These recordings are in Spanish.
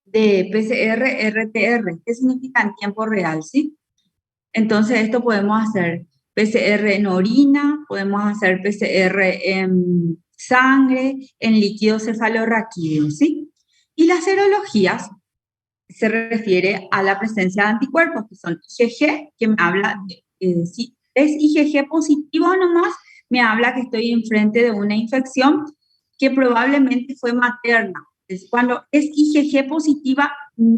de PCR, RTR, que significa en tiempo real, ¿sí? Entonces, esto podemos hacer PCR en orina, podemos hacer PCR en sangre, en líquido cefalorraquídeo, ¿sí? Y las serologías se refiere a la presencia de anticuerpos, que son IgG, que me habla, si es IgG positivo nomás, me habla que estoy enfrente de una infección que probablemente fue materna. Es cuando es IgG positiva,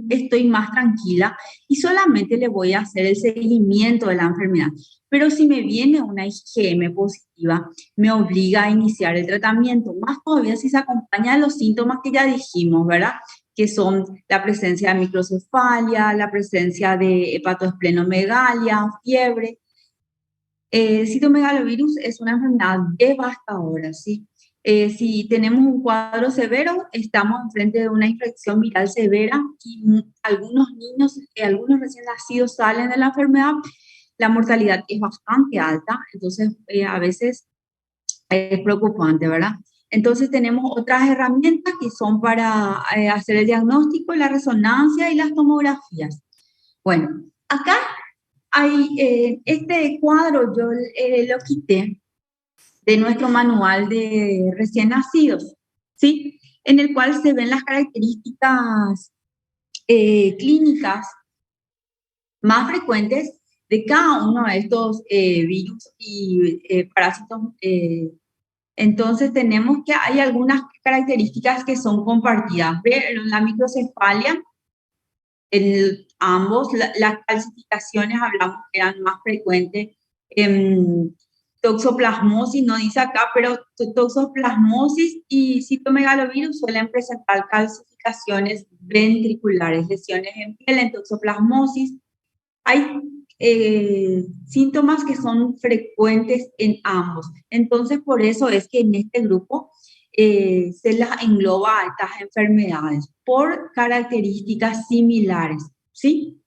estoy más tranquila y solamente le voy a hacer el seguimiento de la enfermedad. Pero si me viene una IgM positiva, me obliga a iniciar el tratamiento, más todavía si se acompaña de los síntomas que ya dijimos, ¿verdad? Que son la presencia de microcefalia, la presencia de hepatoesplenomegalia, fiebre. El citomegalovirus es una enfermedad devastadora, ¿sí? Si tenemos un cuadro severo, estamos enfrente de una infección viral severa y algunos niños, algunos recién nacidos salen de la enfermedad, la mortalidad es bastante alta, entonces a veces es preocupante, ¿verdad? Entonces tenemos otras herramientas que son para hacer el diagnóstico, la resonancia y las tomografías. Bueno, acá hay este cuadro, yo lo quité de nuestro manual de recién nacidos, ¿sí? En el cual se ven las características clínicas más frecuentes de cada uno de estos virus y parásitos. Entonces tenemos que hay algunas características que son compartidas. La microcefalia, ambos, las calcificaciones hablamos que eran más frecuentes. Toxoplasmosis, no dice acá, pero toxoplasmosis y citomegalovirus suelen presentar calcificaciones ventriculares, lesiones en piel, en toxoplasmosis. Hay síntomas que son frecuentes en ambos. Entonces, por eso es que en este grupo se las engloba a estas enfermedades por características similares, ¿sí?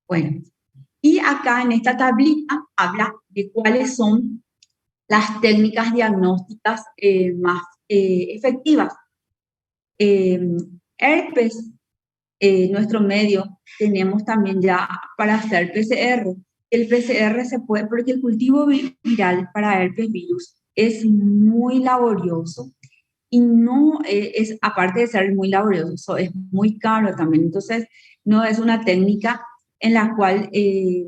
Bueno, y acá en esta tablita habla de cuáles son las técnicas diagnósticas más efectivas. Herpes, nuestro medio, tenemos también ya para hacer PCR. El PCR se puede, porque el cultivo viral para herpes virus es muy laborioso y no es, aparte de ser muy laborioso, es muy caro también. Entonces, no es una técnica en la cual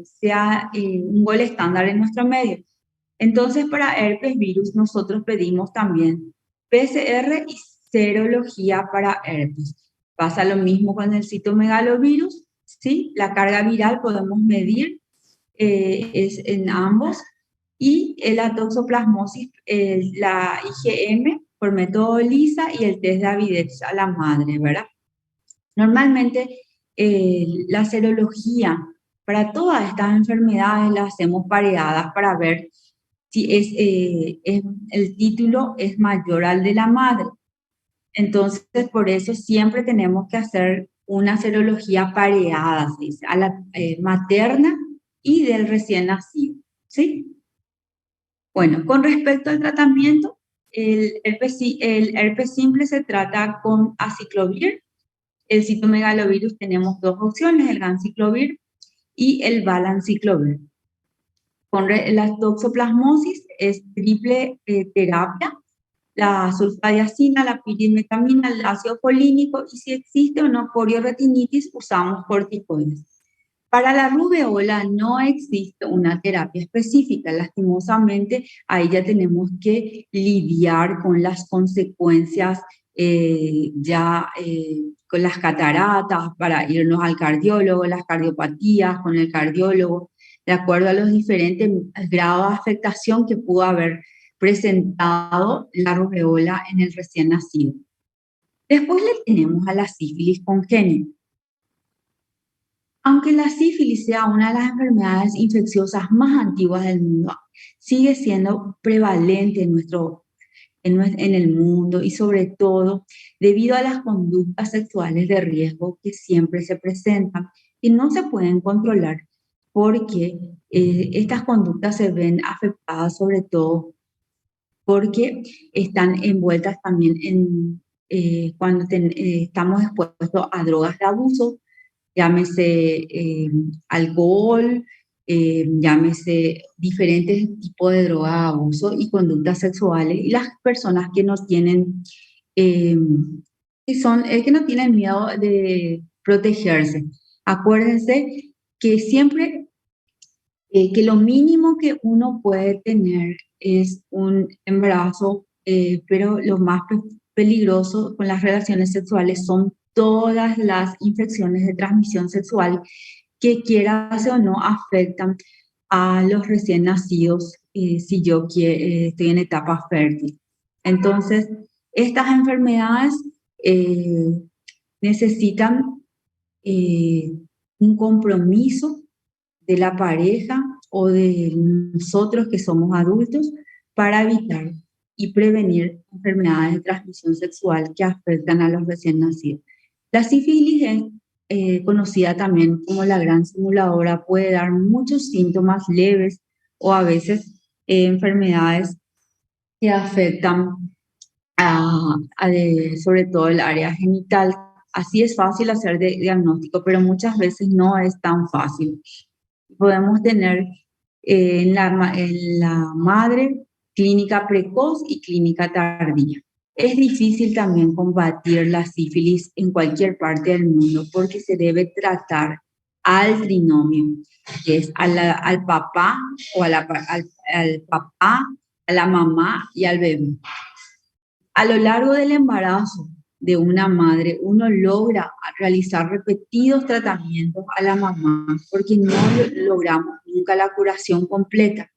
sea un gol estándar en nuestro medio. Entonces, para herpes virus, nosotros pedimos también PCR y serología para herpes. Pasa lo mismo con el citomegalovirus, ¿sí? La carga viral podemos medir es en ambos y la toxoplasmosis, la IgM por método ELISA y el test de avidez a la madre, ¿verdad? Normalmente la serología para todas estas enfermedades las hacemos pareadas para ver si el título es mayor al de la madre. Entonces, por eso siempre tenemos que hacer una serología pareada, ¿sí? A la materna y del recién nacido, ¿sí? Bueno, con respecto al tratamiento, el herpes simple se trata con aciclovir. El citomegalovirus tenemos dos opciones, el ganciclovir y el valanciclovir. Con la toxoplasmosis es triple terapia, la sulfadiazina, la pirimetamina, el ácido folínico y si existe o no corioretinitis usamos corticoides. Para la rubeola no existe una terapia específica, lastimosamente ahí ya tenemos que lidiar con las consecuencias con las cataratas para irnos al cardiólogo, las cardiopatías con el cardiólogo, de acuerdo a los diferentes grados de afectación que pudo haber presentado la rubeola en el recién nacido. Después le tenemos a la sífilis congénita. Aunque la sífilis sea una de las enfermedades infecciosas más antiguas del mundo, sigue siendo prevalente en el mundo y sobre todo debido a las conductas sexuales de riesgo que siempre se presentan y no se pueden controlar porque estas conductas se ven afectadas sobre todo porque están envueltas también cuando estamos expuestos a drogas de abuso, llámese alcohol, llámese diferentes tipos de droga de abuso y conductas sexuales, y las personas que no tienen, eh, que no tienen miedo de protegerse. Acuérdense que siempre, que lo mínimo que uno puede tener es un embarazo, pero lo más peligroso con las relaciones sexuales son todas las infecciones de transmisión sexual que quieras o no afectan a los recién nacidos, si yo estoy en etapa fértil. Entonces, estas enfermedades eh, necesitan eh, un compromiso de la pareja o de nosotros que somos adultos para evitar y prevenir enfermedades de transmisión sexual que afectan a los recién nacidos. La sífilis es conocida también como la gran simuladora, puede dar muchos síntomas leves o a veces enfermedades que afectan sobre todo el área genital. Así es fácil hacer diagnóstico, pero muchas veces no es tan fácil. Podemos tener en la madre clínica precoz y clínica tardía. Es difícil también combatir la sífilis en cualquier parte del mundo porque se debe tratar al trinomio, que es al papá o al papá, a la mamá y al bebé. A lo largo del embarazo de una madre, uno logra realizar repetidos tratamientos a la mamá porque no logramos nunca la curación completa.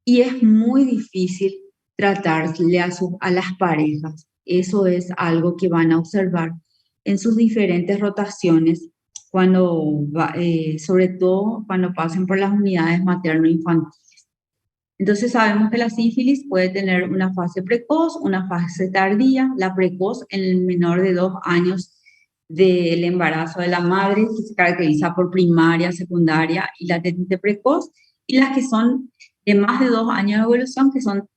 Y es muy difícil tratarle a las parejas. Eso es algo que van a observar en sus diferentes rotaciones, sobre todo cuando pasen por las unidades materno-infantiles. Entonces sabemos que la sífilis puede tener una fase precoz, una fase tardía. La precoz en el menor de 2 años del embarazo de la madre, que se caracteriza por primaria, secundaria y latente precoz, y las que son de más de 2 años de evolución, que son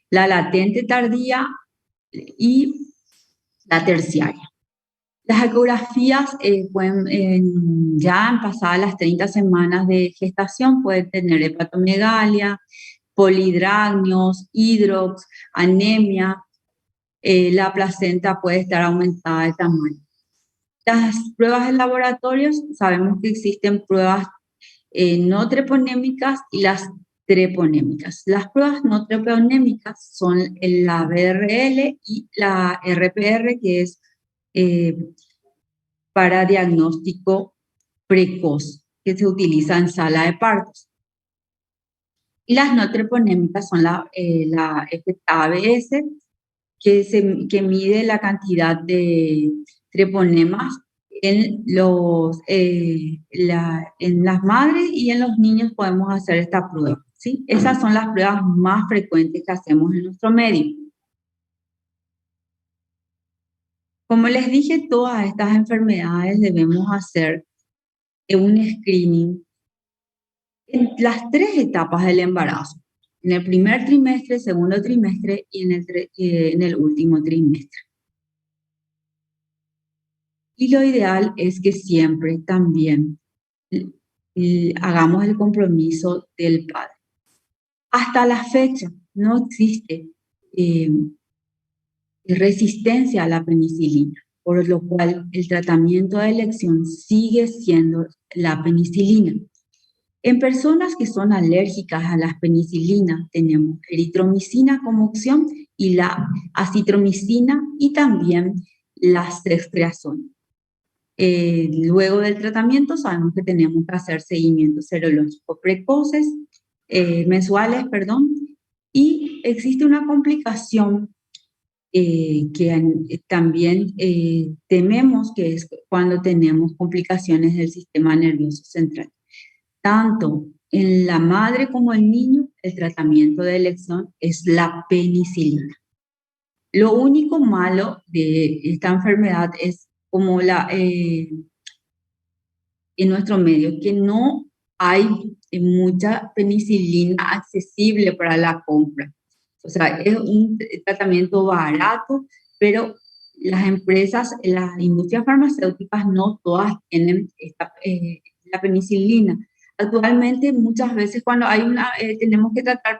la latente tardía y la terciaria. Las ecografías ya pasadas las 30 semanas de gestación pueden tener hepatomegalia, polidragnios, hidrox, anemia, la placenta puede estar aumentada de tamaño. Las pruebas de laboratorios, sabemos que existen pruebas no treponémicas y las treponémicas. Las pruebas no treponémicas son la BRL y la RPR, que es para diagnóstico precoz, que se utiliza en sala de partos. Y las no treponémicas son la ABS, que mide la cantidad de treponemas en las madres, y en los niños podemos hacer esta prueba, ¿sí? Esas son las pruebas más frecuentes que hacemos en nuestro medio. Como les dije, todas estas enfermedades debemos hacer un screening en las 3 etapas del embarazo: en el primer trimestre, segundo trimestre y en el último trimestre. Y lo ideal es que siempre también hagamos el compromiso del padre. Hasta la fecha no existe resistencia a la penicilina, por lo cual el tratamiento de elección sigue siendo la penicilina. En personas que son alérgicas a las penicilinas tenemos eritromicina como opción y la acitromicina y también la ceftriaxona. Luego del tratamiento sabemos que tenemos que hacer seguimientos serológicos precoces, mensuales, y existe una complicación que también tememos, que es cuando tenemos complicaciones del sistema nervioso central. Tanto en la madre como el niño, el tratamiento de elección es la penicilina. Lo único malo de esta enfermedad es como en nuestro medio, que no hay mucha penicilina accesible para la compra. O sea, es un tratamiento barato, pero las empresas, las industrias farmacéuticas no todas tienen la penicilina. Actualmente muchas veces cuando tenemos que tratar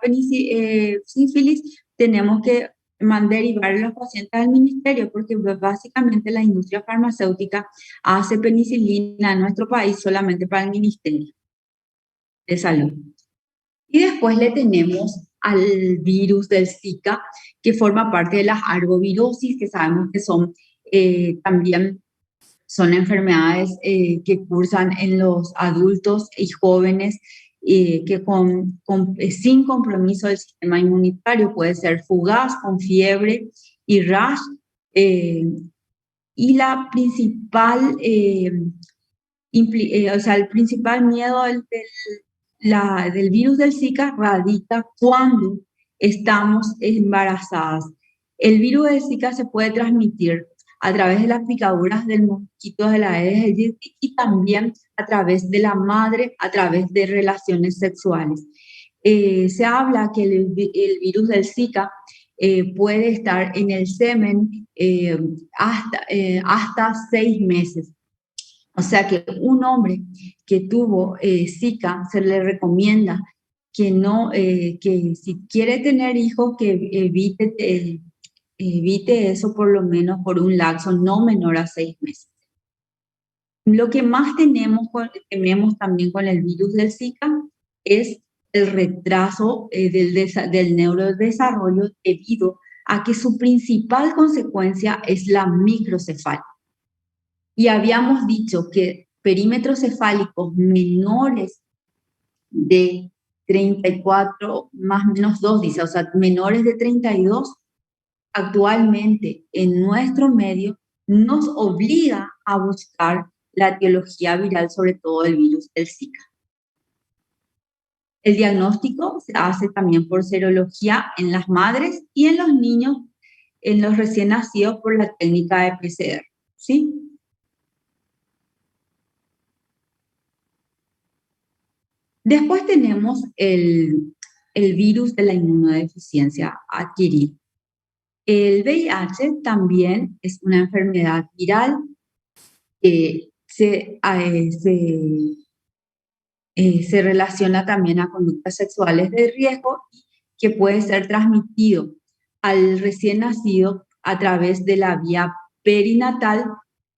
sífilis, tenemos que derivar a los pacientes al ministerio, porque básicamente la industria farmacéutica hace penicilina en nuestro país solamente para el Ministerio de Salud. Y después le tenemos al virus del Zika, que forma parte de las arbovirosis, que sabemos que también son enfermedades que cursan en los adultos y jóvenes, que sin compromiso del sistema inmunitario, puede ser fugaz, con fiebre y rash. Y la principal, el principal miedo del virus del Zika radica cuando estamos embarazadas. El virus del Zika se puede transmitir a través de las picaduras del mosquito de la Aedes aegypti y también a través de la madre, a través de relaciones sexuales. Se habla que el virus del Zika puede estar en el semen hasta 6 meses. O sea que un hombre que tuvo Zika se le recomienda que si quiere tener hijos, que evite eso por lo menos por un lapso no menor a 6 meses. Lo que más tememos también con el virus del Zika es el retraso del neurodesarrollo debido a que su principal consecuencia es la microcefalia. Y habíamos dicho que perímetros cefálicos menores de 34 más o menos 2, dice, o sea, menores de 32, actualmente en nuestro medio nos obliga a buscar la etiología viral, sobre todo el virus del Zika. El diagnóstico se hace también por serología en las madres y en los niños, en los recién nacidos, por la técnica de PCR, ¿sí? Después tenemos el virus de la inmunodeficiencia adquirida. El VIH también es una enfermedad viral que se relaciona también a conductas sexuales de riesgo, que puede ser transmitido al recién nacido a través de la vía perinatal,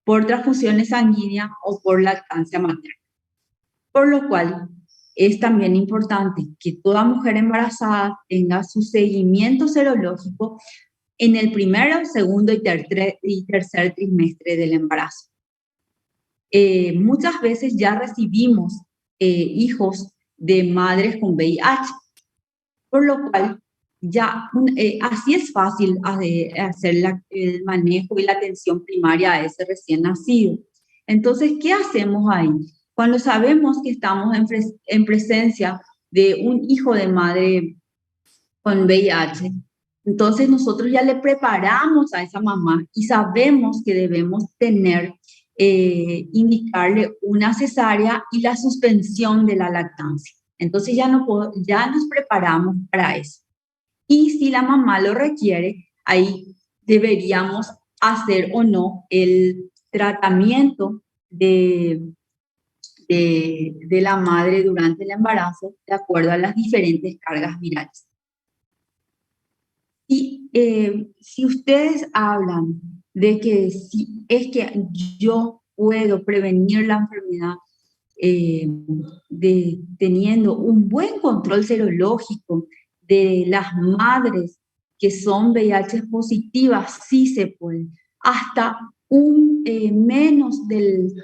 por transfusiones sanguíneas o por lactancia materna. Por lo cual, es también importante que toda mujer embarazada tenga su seguimiento serológico en el primero, segundo y tercer trimestre del embarazo. Muchas veces ya recibimos hijos de madres con VIH, por lo cual ya así es fácil hacer el manejo y la atención primaria a ese recién nacido. Entonces, ¿qué hacemos ahí? Cuando sabemos que estamos en presencia de un hijo de madre con VIH, entonces nosotros ya le preparamos a esa mamá y sabemos que debemos indicarle una cesárea y la suspensión de la lactancia. Entonces ya nos preparamos para eso. Y si la mamá lo requiere, ahí deberíamos hacer o no el tratamiento de la madre durante el embarazo, de acuerdo a las diferentes cargas virales. Y si ustedes hablan de que si es que yo puedo prevenir la enfermedad teniendo un buen control serológico de las madres que son VIH positivas, sí se puede. Hasta menos del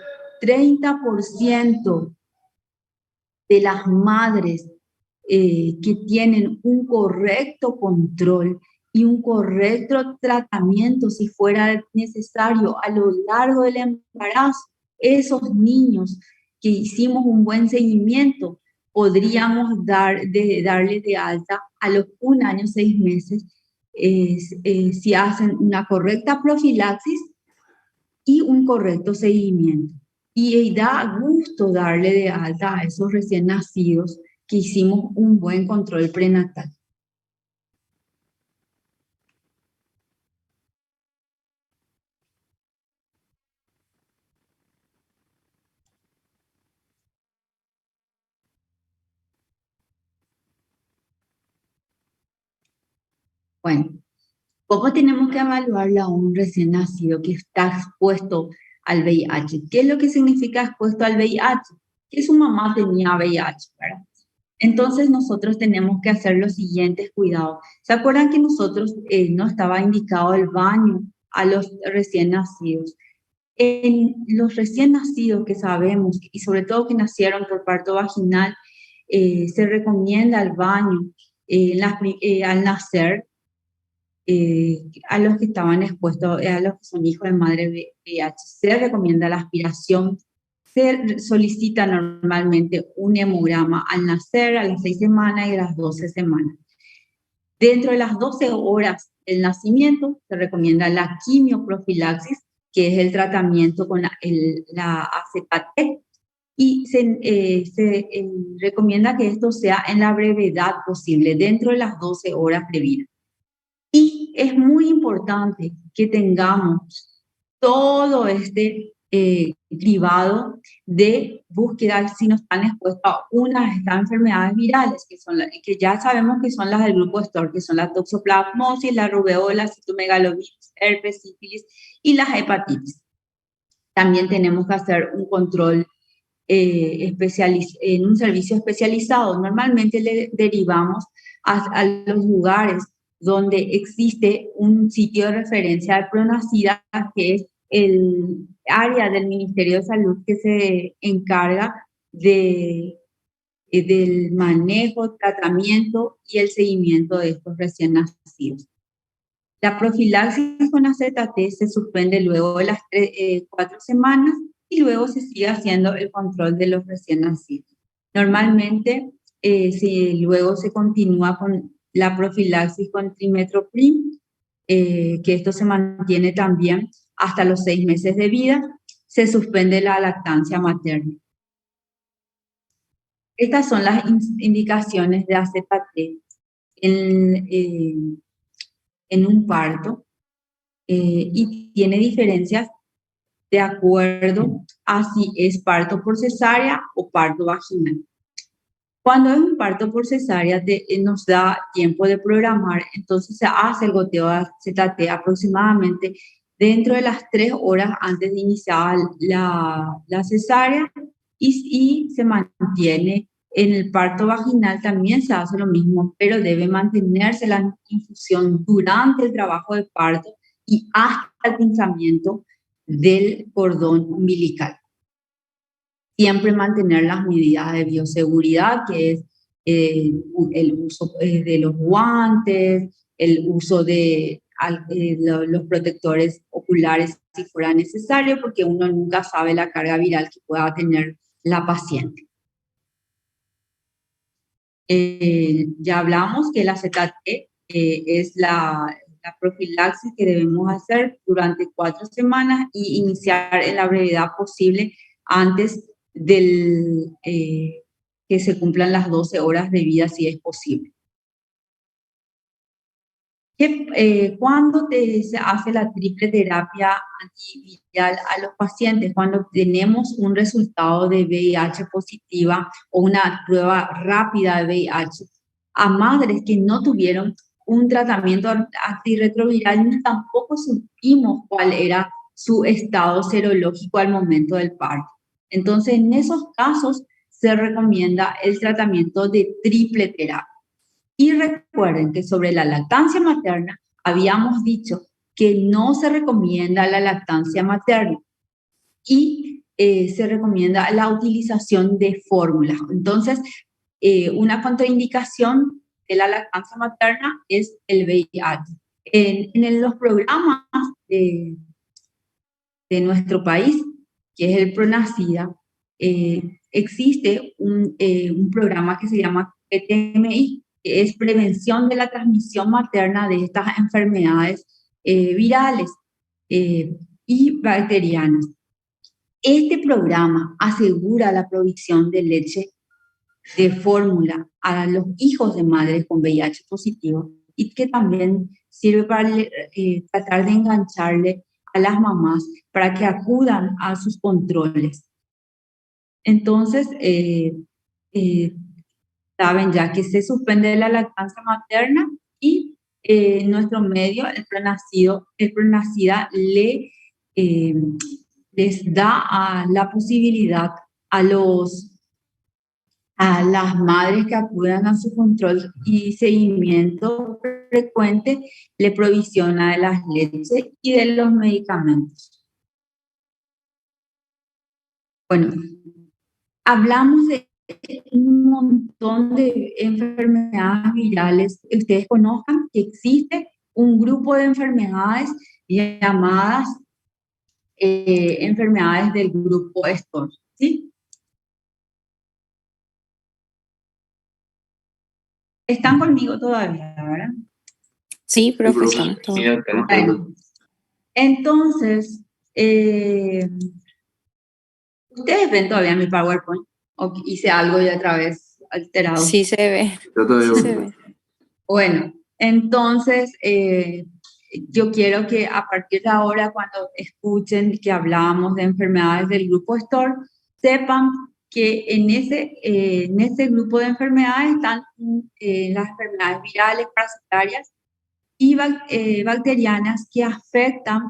30% de las madres que tienen un correcto control y un correcto tratamiento, si fuera necesario, a lo largo del embarazo, esos niños que hicimos un buen seguimiento, podríamos darle de alta a los 1 año, 6 meses, si hacen una correcta profilaxis y un correcto seguimiento. Y da gusto darle de alta a esos recién nacidos que hicimos un buen control prenatal. Bueno, ¿cómo tenemos que evaluarle a un recién nacido que está expuesto al VIH? ¿Qué es lo que significa expuesto al VIH? Que su mamá tenía VIH, ¿verdad? Entonces nosotros tenemos que hacer los siguientes cuidados. ¿Se acuerdan que nosotros no estaba indicado el baño a los recién nacidos? En los recién nacidos que sabemos, y sobre todo que nacieron por parto vaginal, se recomienda el baño al nacer a los que estaban expuestos, a los que son hijos de madre VIH. Se recomienda la aspiración, se solicita normalmente un hemograma al nacer, a las 6 semanas y a las 12 semanas. Dentro de las 12 horas del nacimiento se recomienda la quimioprofilaxis, que es el tratamiento con la AZT, y se recomienda que esto sea en la brevedad posible, dentro de las 12 horas de vida. Y es muy importante que tengamos todo este cribado de búsqueda si nos están expuestos a una de estas enfermedades virales, que ya sabemos que son las del grupo STOR, que son la toxoplasmosis, la rubeola, citomegalovirus, herpes, sífilis y las hepatitis. También tenemos que hacer un control en un servicio especializado. Normalmente le derivamos a los lugares donde existe un sitio de referencia de Pronacida, que es el área del Ministerio de Salud que se encarga del manejo, tratamiento y el seguimiento de estos recién nacidos. La profilaxis con AZT se suspende luego de las 4 semanas y luego se sigue haciendo el control de los recién nacidos. Normalmente, luego se continúa con la profilaxis con trimethoprim, que esto se mantiene también hasta los 6 meses de vida. Se suspende la lactancia materna. Estas son las indicaciones de AZT en un parto. Y tiene diferencias de acuerdo a si es parto por cesárea o parto vaginal. Cuando es un parto por cesárea, nos da tiempo de programar, entonces se hace el goteo de AZT aproximadamente dentro de las 3 horas antes de iniciar la cesárea y se mantiene. En el parto vaginal también se hace lo mismo, pero debe mantenerse la infusión durante el trabajo de parto y hasta el pinzamiento del cordón umbilical. Siempre mantener las medidas de bioseguridad, que es el uso de los guantes, el uso de los protectores oculares si fuera necesario, porque uno nunca sabe la carga viral que pueda tener la paciente. Ya hablamos que la AZT es la profilaxis que debemos hacer durante 4 semanas y iniciar en la brevedad posible antes que se cumplan las 12 horas de vida, si es posible. ¿Cuándo se hace la triple terapia antiviral a los pacientes? Cuando tenemos un resultado de VIH positiva o una prueba rápida de VIH a madres que no tuvieron un tratamiento antirretroviral ni tampoco supimos cuál era su estado serológico al momento del parto. Entonces, en esos casos se recomienda el tratamiento de triple terapia. Y recuerden que sobre la lactancia materna habíamos dicho que no se recomienda la lactancia materna y se recomienda la utilización de fórmulas. Entonces, una contraindicación de la lactancia materna es el VIH. En los programas de nuestro país, que es el Pronacida, existe un programa que se llama PTMI, que es prevención de la transmisión materna de estas enfermedades virales y bacterianas. Este programa asegura la provisión de leche de fórmula a los hijos de madres con VIH positivo y que también sirve para tratar de engancharle a las mamás para que acudan a sus controles. Entonces, saben ya que se suspende la lactancia materna y nuestro medio, el pronacida les da la posibilidad a a las madres que acudan a su control y seguimiento frecuente, le provisiona de las leches y de los medicamentos. Bueno, hablamos de un montón de enfermedades virales. Ustedes conozcan que existe un grupo de enfermedades llamadas enfermedades del grupo STOR, ¿sí? Están conmigo todavía, ¿verdad? Sí, profe, estamos todos. Bueno, entonces, ustedes ven todavía mi PowerPoint, o hice algo ya otra vez alterado. Sí se ve. Sí se ve. Bueno, entonces, yo quiero que a partir de ahora, cuando escuchen que hablamos de enfermedades del grupo STOR, sepan que en ese grupo de enfermedades están las enfermedades virales, parasitarias y bacterianas que afectan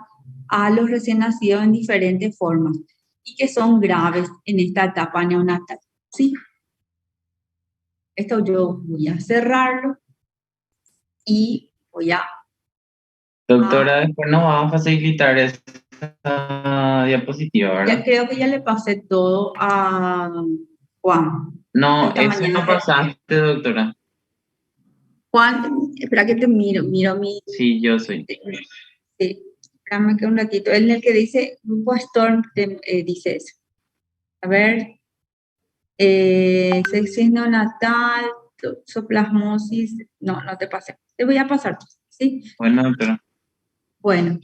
a los recién nacidos en diferentes formas y que son graves en esta etapa neonatal. ¿Sí? Esto yo voy a cerrarlo y voy a... Doctora, después nos va a facilitar esa diapositiva, ¿verdad? Ya creo que ya le pasé todo a Juan. No, Esta ese mañana no pasaste, doctora. Juan, espera que te miro mi... Sí, yo soy. Sí, espérame que un ratito. En el que dice Grupo Storm, dice eso. A ver, sepsis neonatal, toxoplasmosis, no te pasé. Te voy a pasar, ¿sí? Bueno, doctora. Bueno,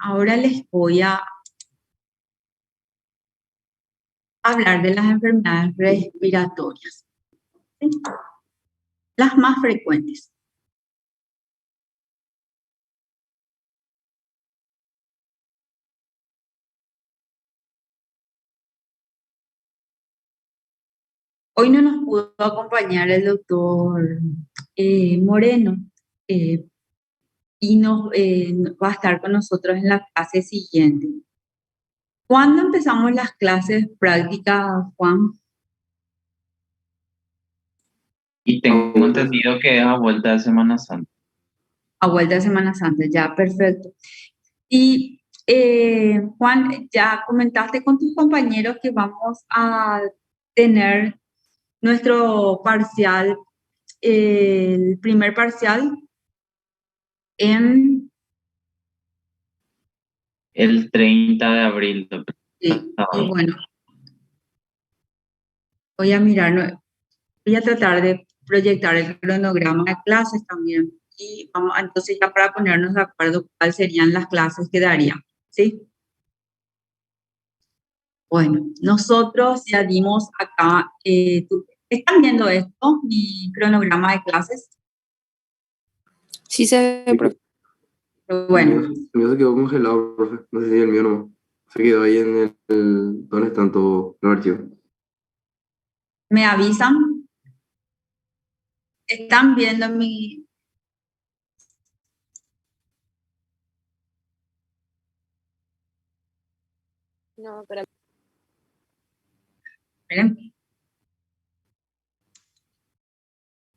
ahora les voy a hablar de las enfermedades respiratorias, ¿sí? Las más frecuentes. Hoy no nos pudo acompañar el doctor Moreno y va a estar con nosotros en la clase siguiente. ¿Cuándo empezamos las clases prácticas, Juan? Y tengo entendido que es a vuelta de Semana Santa. A vuelta de Semana Santa, ya, perfecto. Y Juan, ya comentaste con tus compañeros que vamos a tener nuestro parcial, el primer parcial en... El 30 de abril, doctora. Sí, y bueno, voy a mirar, voy a tratar de proyectar el cronograma de clases también. Y vamos, entonces ya para ponernos de acuerdo cuáles serían las clases que darían, ¿sí? Bueno, nosotros ya dimos acá, ¿están viendo esto, mi cronograma de clases? Sí se ve, profe. Bueno, El mío se quedó congelado, profe. No sé si el mío no. Se quedó ahí en donde están todos los archivos. ¿me avisan? ¿Están viendo mi...? No, pero... Miren.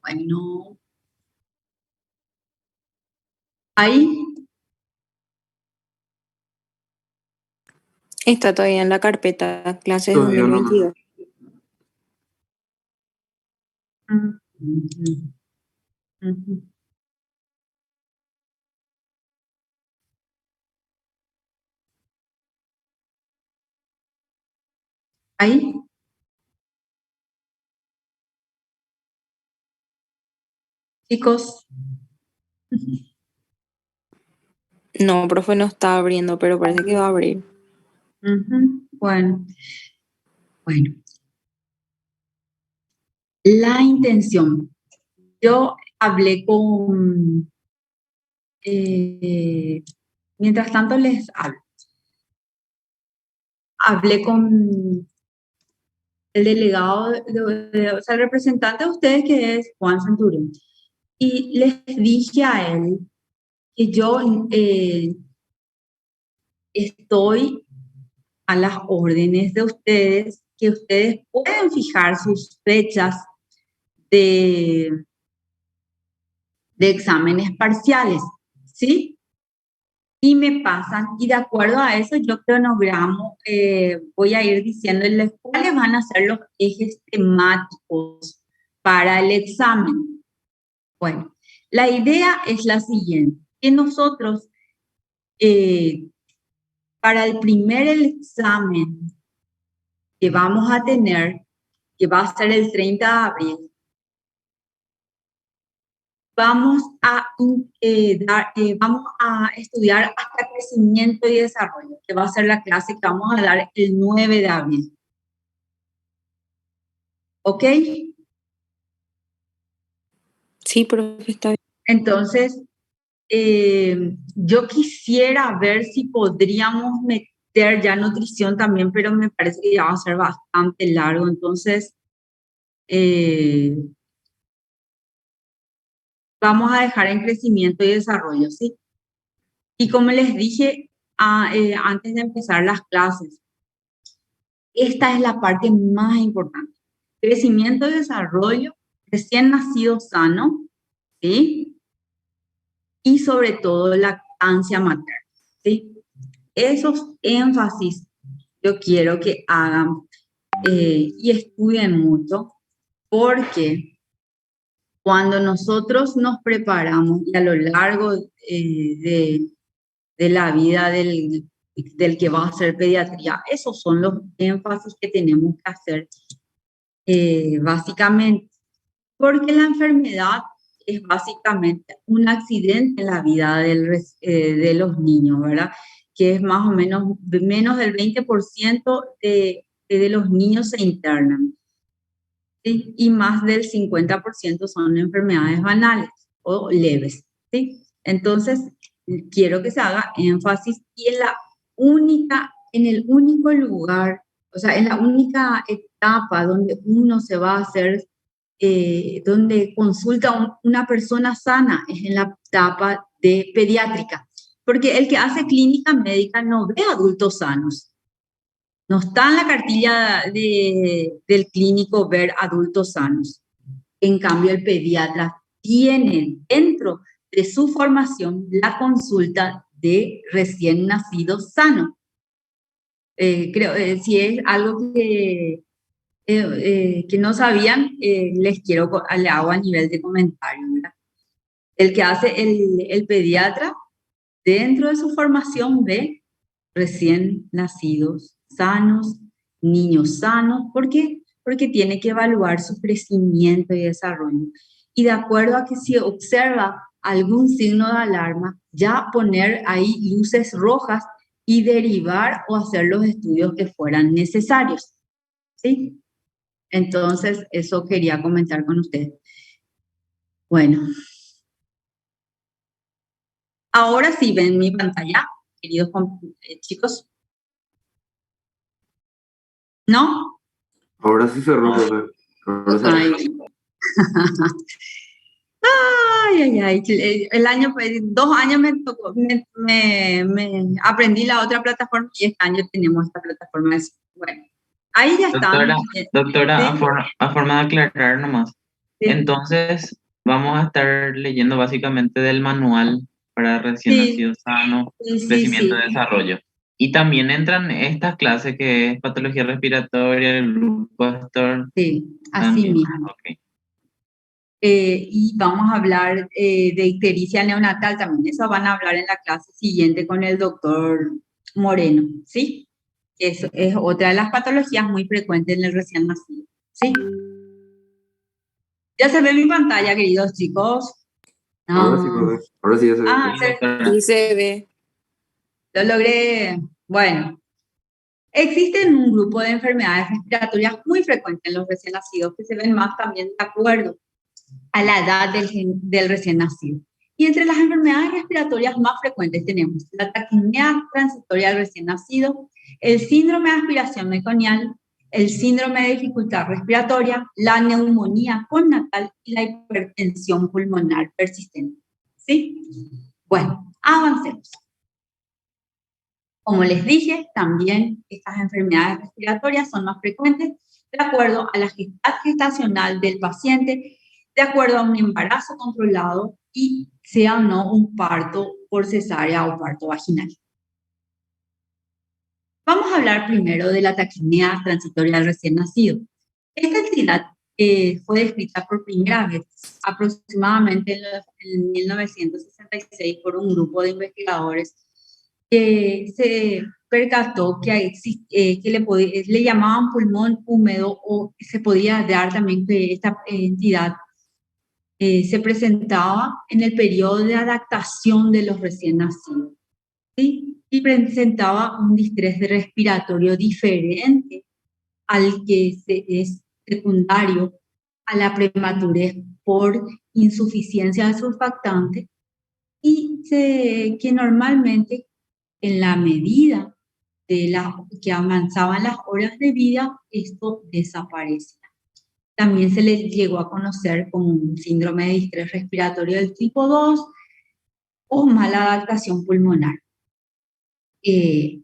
Bueno. Ahí. Está todavía en la carpeta, clases Todavía no. 2022. Ujú, ujú. Ahí. Chicos. No, profe, no está abriendo, pero parece que va a abrir. Ujú. Bueno. La intención. Yo hablé con... mientras tanto les hablo. Hablé con el delegado, o sea, el representante de ustedes, que es Juan Centurión. Y les dije a él que yo estoy a las órdenes de ustedes, que ustedes pueden fijar sus fechas de, de exámenes parciales, ¿sí? Y me pasan, y de acuerdo a eso yo cronogramo, voy a ir diciéndoles cuáles van a ser los ejes temáticos para el examen. Bueno, la idea es la siguiente, que nosotros para el primer examen que vamos a tener, que va a ser el 30 de abril, vamos a estudiar hasta crecimiento y desarrollo, que va a ser la clase que vamos a dar el 9 de abril. ¿Ok? Sí, profe, está bien. Entonces, yo quisiera ver si podríamos meter ya nutrición también, pero me parece que ya va a ser bastante largo. Entonces, vamos a dejar en crecimiento y desarrollo, ¿sí? Y como les dije antes de empezar las clases, esta es la parte más importante. Crecimiento y desarrollo, recién nacido sano, ¿sí? Y sobre todo lactancia materna, ¿sí? Esos énfasis yo quiero que hagan y estudien mucho, porque cuando nosotros nos preparamos y a lo largo de la vida del que va a hacer pediatría, esos son los énfasis que tenemos que hacer básicamente, porque la enfermedad es básicamente un accidente en la vida de los niños, ¿verdad? Que es más o menos del 20% de los niños se internan, ¿sí? Y más del 50% son enfermedades banales o leves, ¿sí? Entonces, quiero que se haga énfasis y en el único lugar, o sea, en la única etapa donde uno se va a hacer, donde consulta a una persona sana, es en la etapa de pediátrica, porque el que hace clínica médica no ve adultos sanos. No está en la cartilla del clínico ver adultos sanos. En cambio, el pediatra tiene dentro de su formación la consulta de recién nacidos sanos. Creo, si es algo que no sabían, le hago a nivel de comentario, ¿verdad? El que hace el pediatra dentro de su formación ve recién nacidos sanos, niños sanos. ¿Por qué? Porque tiene que evaluar su crecimiento y desarrollo. Y de acuerdo a que si observa algún signo de alarma, ya poner ahí luces rojas y derivar o hacer los estudios que fueran necesarios, ¿sí? Entonces, eso quería comentar con ustedes. Bueno, ahora sí ven mi pantalla, queridos chicos. ¿No? Ahora sí cerró, profe. Ahora cerró. Ay. El año, 2 años me tocó, me aprendí la otra plataforma y este año tenemos esta plataforma. Bueno, ahí ya están. Doctora, ¿Sí? a forma de aclarar nomás. Sí. Entonces, vamos a estar leyendo básicamente del manual para recién nacidos sanos, crecimiento y desarrollo. Y también entran estas clases que es patología respiratoria, el grupo Astor. Sí, así también. mismo. Okay. Y vamos a hablar de ictericia neonatal también. Eso van a hablar en la clase siguiente con el doctor Moreno, ¿sí? Eso es otra de las patologías muy frecuentes en el recién nacido, ¿sí? Ya se ve mi pantalla, queridos chicos. Ahora sí, profe. Ahora sí ya se ve. Sí se ve. Lo logré. Bueno, existen un grupo de enfermedades respiratorias muy frecuentes en los recién nacidos que se ven más también de acuerdo a la edad del recién nacido. Y entre las enfermedades respiratorias más frecuentes tenemos la taquipnea transitoria del recién nacido, el síndrome de aspiración meconial, el síndrome de dificultad respiratoria, la neumonía connatal y la hipertensión pulmonar persistente. ¿Sí? Bueno, avancemos. Como les dije, también estas enfermedades respiratorias son más frecuentes de acuerdo a la edad gestacional del paciente, de acuerdo a un embarazo controlado y sea o no un parto por cesárea o parto vaginal. Vamos a hablar primero de la taquipnea transitoria del recién nacido. Esta entidad fue descrita por primera vez aproximadamente en 1966 por un grupo de investigadores que se percató que le llamaban pulmón húmedo, o se podía dar también que esta entidad se presentaba en el periodo de adaptación de los recién nacidos, ¿sí? Y presentaba un distrés respiratorio diferente al que es secundario a la prematurez por insuficiencia surfactante, y que normalmente en la medida de que avanzaban las horas de vida, esto desaparecía. También se le llegó a conocer como un síndrome de distrés respiratorio del tipo 2 o mala adaptación pulmonar.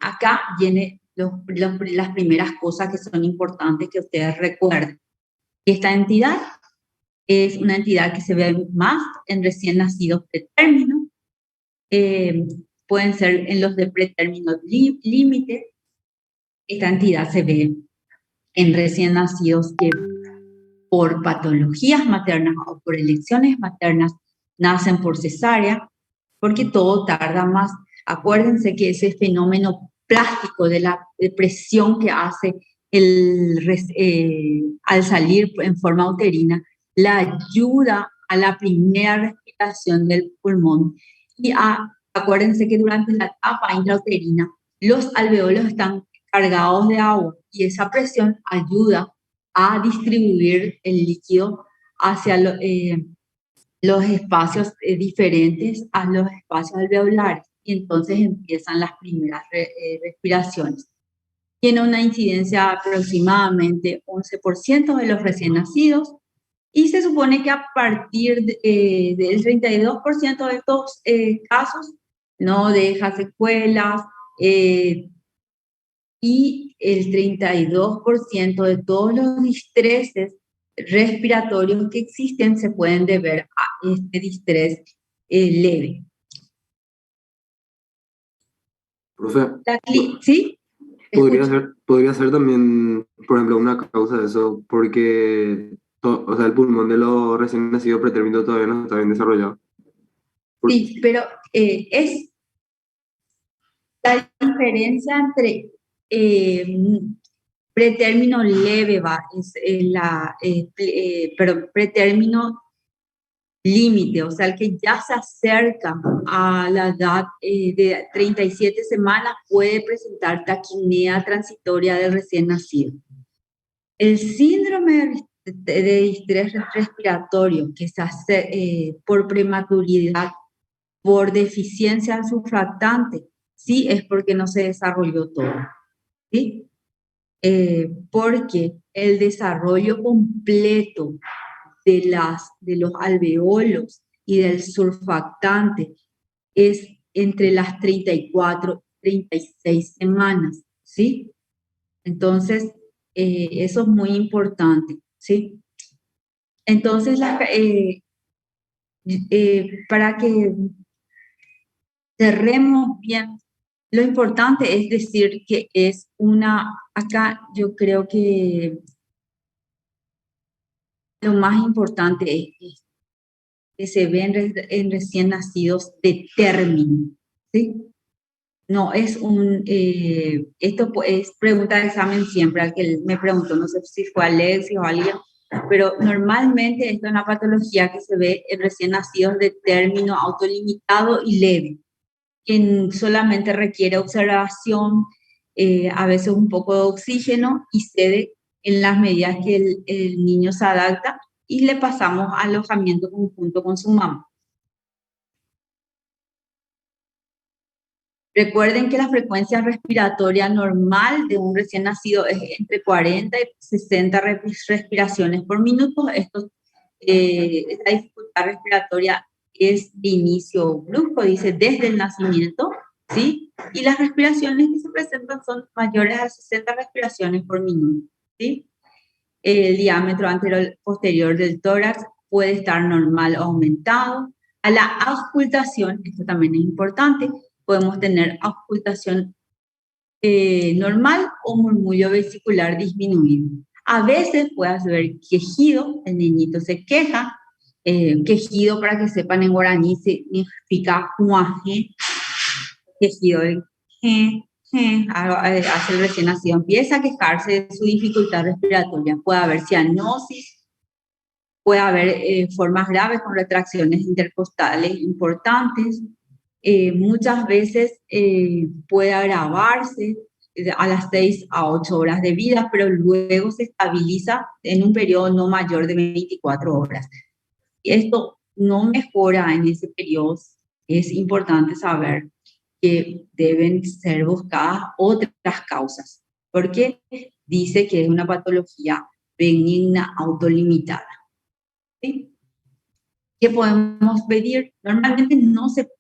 Acá vienen las primeras cosas que son importantes que ustedes recuerden. Esta entidad es una entidad que se ve más en recién nacidos pretérminos, pueden ser en los de pretérmino límite. Esta entidad se ve en recién nacidos que por patologías maternas o por elecciones maternas nacen por cesárea, porque todo tarda más. Acuérdense que ese fenómeno plástico de la presión que hace al salir en forma uterina, la ayuda a la primera respiración del pulmón. Y acuérdense que durante la etapa intrauterina, los alveolos están cargados de agua y esa presión ayuda a distribuir el líquido hacia los espacios diferentes a los espacios alveolares, y entonces empiezan las primeras respiraciones. Tiene una incidencia aproximadamente 11% de los recién nacidos, y se supone que a partir del 32% de estos casos no deja secuelas, y el 32% de todos los distreses respiratorios que existen se pueden deber a este distrés leve. Profe, ¿sí? podría ser también, por ejemplo, una causa de eso, porque o sea, el pulmón de los recién nacidos pretérmino todavía no está bien desarrollado. Sí, pero es la diferencia entre pretérmino leve, pero pretérmino límite, o sea, el que ya se acerca a la edad de 37 semanas puede presentar taquipnea transitoria del recién nacido. El síndrome de distrés respiratorio que se hace por prematuridad, por deficiencia surfactante, sí es porque no se desarrolló todo, ¿sí? Porque el desarrollo completo de los alveolos y del surfactante es entre las 34 y 36 semanas, ¿sí? Entonces, eso es muy importante, ¿sí? Entonces, para que cerremos bien, lo importante es decir que es acá yo creo que lo más importante es que se ven en recién nacidos de término, ¿sí? No es esto es pregunta de examen siempre, al que me preguntó, no sé si fue Alexis o alguien, pero normalmente esto es una patología que se ve en recién nacidos de término autolimitado y leve, que solamente requiere observación, a veces un poco de oxígeno, y cede en las medidas que el niño se adapta, y le pasamos alojamiento conjunto con su mamá. Recuerden que la frecuencia respiratoria normal de un recién nacido es entre 40 y 60 respiraciones por minuto. Esta dificultad respiratoria es de inicio brusco, dice desde el nacimiento, ¿sí? Y las respiraciones que se presentan son mayores a 60 respiraciones por minuto, ¿sí? El diámetro anterior-posterior del tórax puede estar normal o aumentado. A la auscultación, esto también es importante, podemos tener auscultación normal o murmullo vesicular disminuido. A veces puede haber quejido, el niñito se queja, quejido, para que sepan, en guaraní significa juaje, quejido de hace el recién nacido, empieza a quejarse de su dificultad respiratoria. Puede haber cianosis, puede haber formas graves con retracciones intercostales importantes. Muchas veces puede agravarse a las 6 a 8 horas de vida, pero luego se estabiliza en un periodo no mayor de 24 horas. Y esto no mejora en ese periodo. Es importante saber que deben ser buscadas otras causas, porque dice que es una patología benigna autolimitada. ¿Sí? ¿Qué podemos pedir? Normalmente no se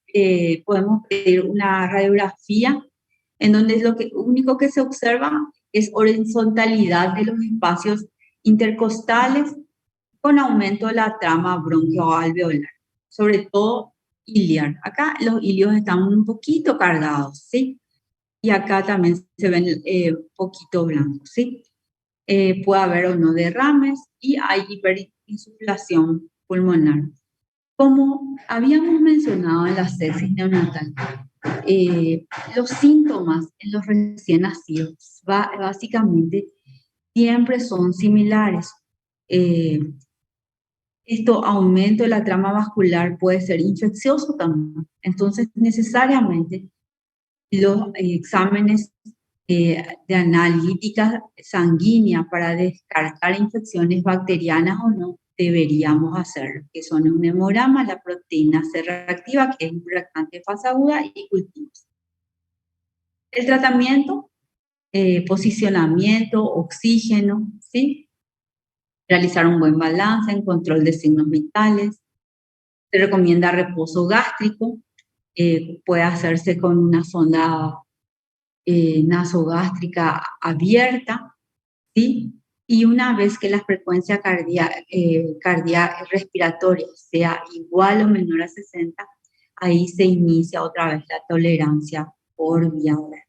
podemos pedir una radiografía en donde lo único que se observa es horizontalidad de los espacios intercostales con aumento de la trama bronquioalveolar, sobre todo iliar. Acá los ilios están un poquito cargados, ¿sí? Y acá también se ven un poquito blancos, ¿sí? Puede haber o no derrames y hay hiperinsuflación pulmonar. Como habíamos mencionado en la sepsis neonatal, los síntomas en los recién nacidos básicamente siempre son similares. Esto aumento de la trama vascular puede ser infeccioso también. Entonces, necesariamente, los exámenes de analítica sanguínea para descartar infecciones bacterianas o no, deberíamos hacerlo, que son un hemograma, la proteína C reactiva, que es un reactante de fase aguda, y cultivos. El tratamiento, posicionamiento, oxígeno, ¿sí? Realizar un buen balance en control de signos vitales. Se recomienda reposo gástrico, puede hacerse con una sonda nasogástrica abierta, ¿sí? Y una vez que la frecuencia cardíaca respiratoria sea igual o menor a 60, ahí se inicia otra vez la tolerancia por vía oral.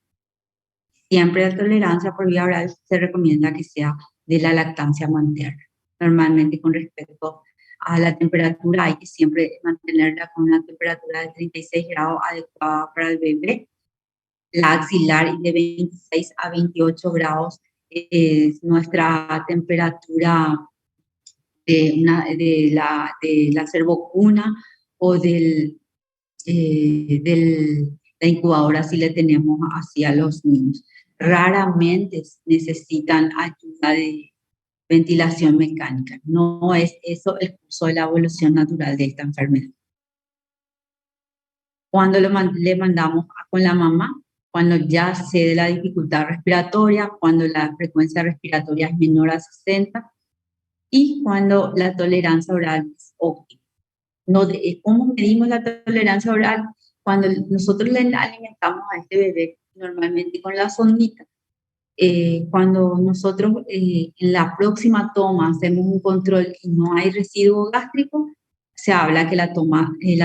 Siempre la tolerancia por vía oral se recomienda que sea de la lactancia materna. Normalmente con respecto a la temperatura hay que siempre mantenerla con una temperatura de 36 grados adecuada para el bebé. La axilar de 26 a 28 grados es nuestra temperatura de la cervocuna o la incubadora, si le tenemos así a los niños. Raramente necesitan ayuda de ventilación mecánica. No es eso el curso de la evolución natural de esta enfermedad. Cuando le mandamos con la mamá, cuando ya cede la dificultad respiratoria, cuando la frecuencia respiratoria es menor a 60 y cuando la tolerancia oral es óptima. ¿Cómo medimos la tolerancia oral? Cuando nosotros le alimentamos a este bebé normalmente con la sondita. Cuando nosotros en la próxima toma hacemos un control y no hay residuo gástrico, se habla que la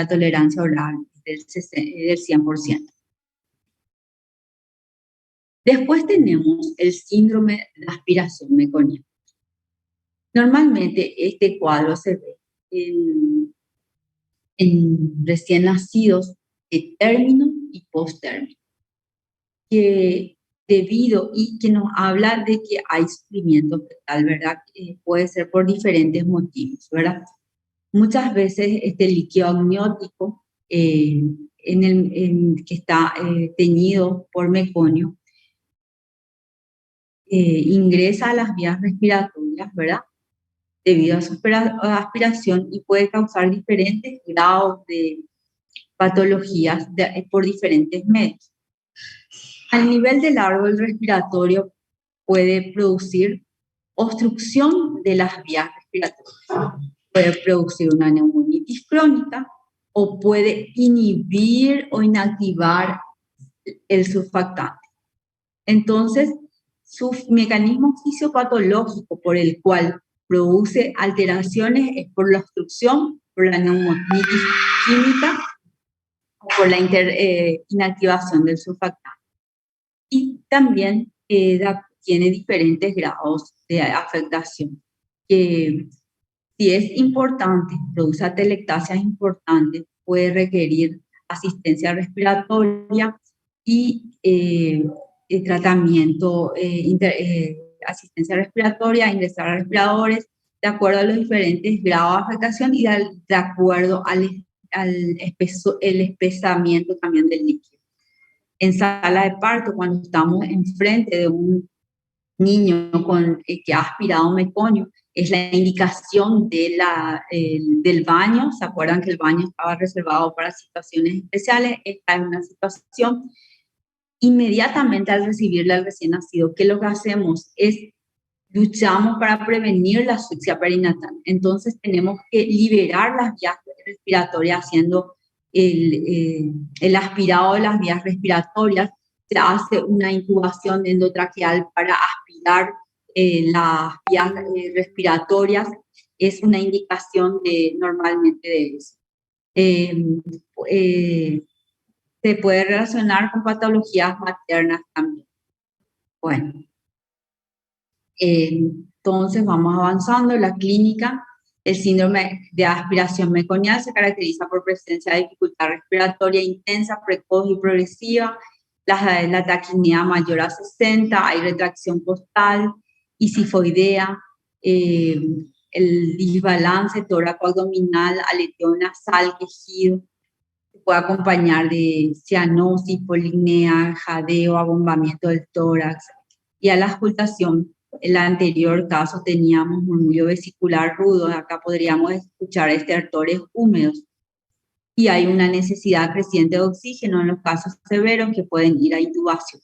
tolerancia oral es del 100%. Después tenemos el síndrome de aspiración meconiana. Normalmente este cuadro se ve en recién nacidos de término y post-término, que nos habla de que hay sufrimiento fetal, ¿verdad? Puede ser por diferentes motivos, ¿verdad? Muchas veces este líquido amniótico que está teñido por meconio ingresa a las vías respiratorias, ¿verdad? Debido a su aspiración y puede causar diferentes grados de patologías por diferentes medios. Al nivel del árbol respiratorio puede producir obstrucción de las vías respiratorias, puede producir una neumonitis crónica o puede inhibir o inactivar el surfactante. Entonces, su mecanismo fisiopatológico por el cual produce alteraciones es por la obstrucción, por la neumonitis química o por la inactivación del surfactante. Y también tiene diferentes grados de afectación. Que si es importante, produce atelectasias importantes, puede requerir asistencia respiratoria y tratamiento, asistencia respiratoria, ingresar a respiradores, de acuerdo a los diferentes grados de afectación y de acuerdo al el espesamiento también del líquido. En sala de parto, cuando estamos enfrente de un niño que ha aspirado meconio, es la indicación del baño. ¿Se acuerdan que el baño estaba reservado para situaciones especiales? Esta es una situación. Inmediatamente al recibirle al recién nacido, ¿qué es lo que hacemos? Luchamos para prevenir la asfixia perinatal. Entonces tenemos que liberar las vías respiratorias haciendo el aspirado de las vías respiratorias. Se hace una intubación endotraqueal para aspirar las vías respiratorias. Es una indicación normalmente de eso. Se puede relacionar con patologías maternas también. Bueno, entonces vamos avanzando en la clínica. El síndrome de aspiración meconial se caracteriza por presencia de dificultad respiratoria intensa, precoz y progresiva, la taquipnea mayor a 60, hay retracción costal y sifoidea, el desbalance tóraco-abdominal, aleteo nasal, quejido, se puede acompañar de cianosis, policnea, jadeo, abombamiento del tórax. Y a la auscultación, en el anterior caso teníamos murmullo vesicular rudo, acá podríamos escuchar estertores húmedos. Y hay una necesidad creciente de oxígeno en los casos severos que pueden ir a intubación.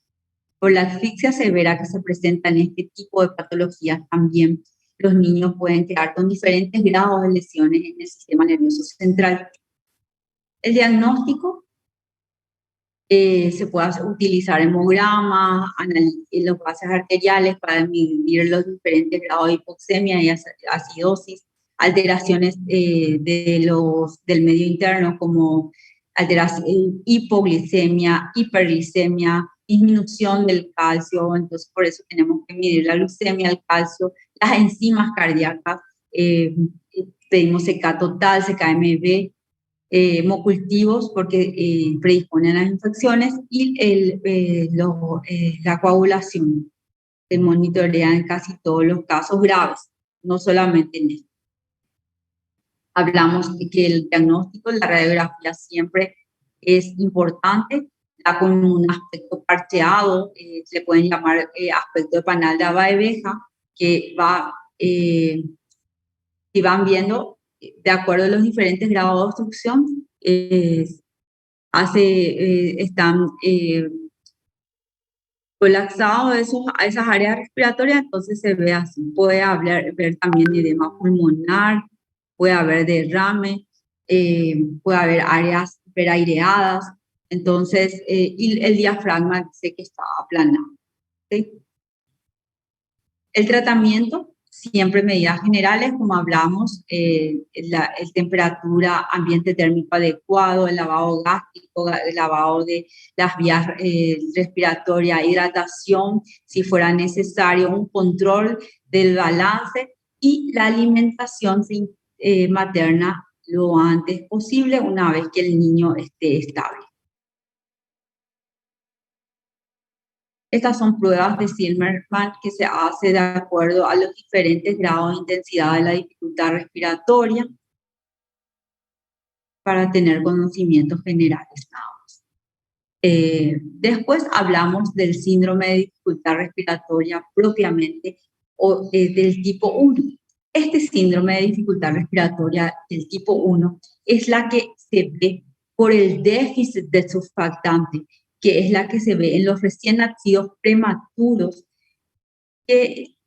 Por la asfixia severa que se presenta en este tipo de patologías también, los niños pueden quedar con diferentes grados de lesiones en el sistema nervioso central. El diagnóstico se puede utilizar hemograma, los gases arteriales para medir los diferentes grados de hipoxemia y acidosis, alteraciones del medio interno como hipoglicemia, hiperglicemia, disminución del calcio. Entonces por eso tenemos que medir la glucemia, el calcio, las enzimas cardíacas, pedimos CK total, CKMB, hemocultivos porque predisponen a las infecciones y la coagulación se monitorea en casi todos los casos graves, no solamente en esto. Hablamos que el diagnóstico, la radiografía siempre es importante, da con un aspecto parcheado, se pueden llamar aspecto de panal de abeja, que si van viendo de acuerdo a los diferentes grados de obstrucción, están colapsados esas áreas respiratorias, entonces se ve así. Puede ver también edema pulmonar, puede haber derrame, puede haber áreas hiperaireadas, entonces, y el diafragma dice que está aplanado. ¿Sí? El tratamiento, siempre medidas generales, como hablamos, el temperatura, ambiente térmico adecuado, el lavado gástrico, el lavado de las vías respiratorias, hidratación, si fuera necesario, un control del balance y la alimentación materna lo antes posible, una vez que el niño esté estable. Estas son pruebas de Zimmerman que se hace de acuerdo a los diferentes grados de intensidad de la dificultad respiratoria para tener conocimientos generales. Después hablamos del síndrome de dificultad respiratoria propiamente o del tipo 1. Este síndrome de dificultad respiratoria del tipo 1 es la que se ve por el déficit de surfactante, que es la que se ve en los recién nacidos prematuros, que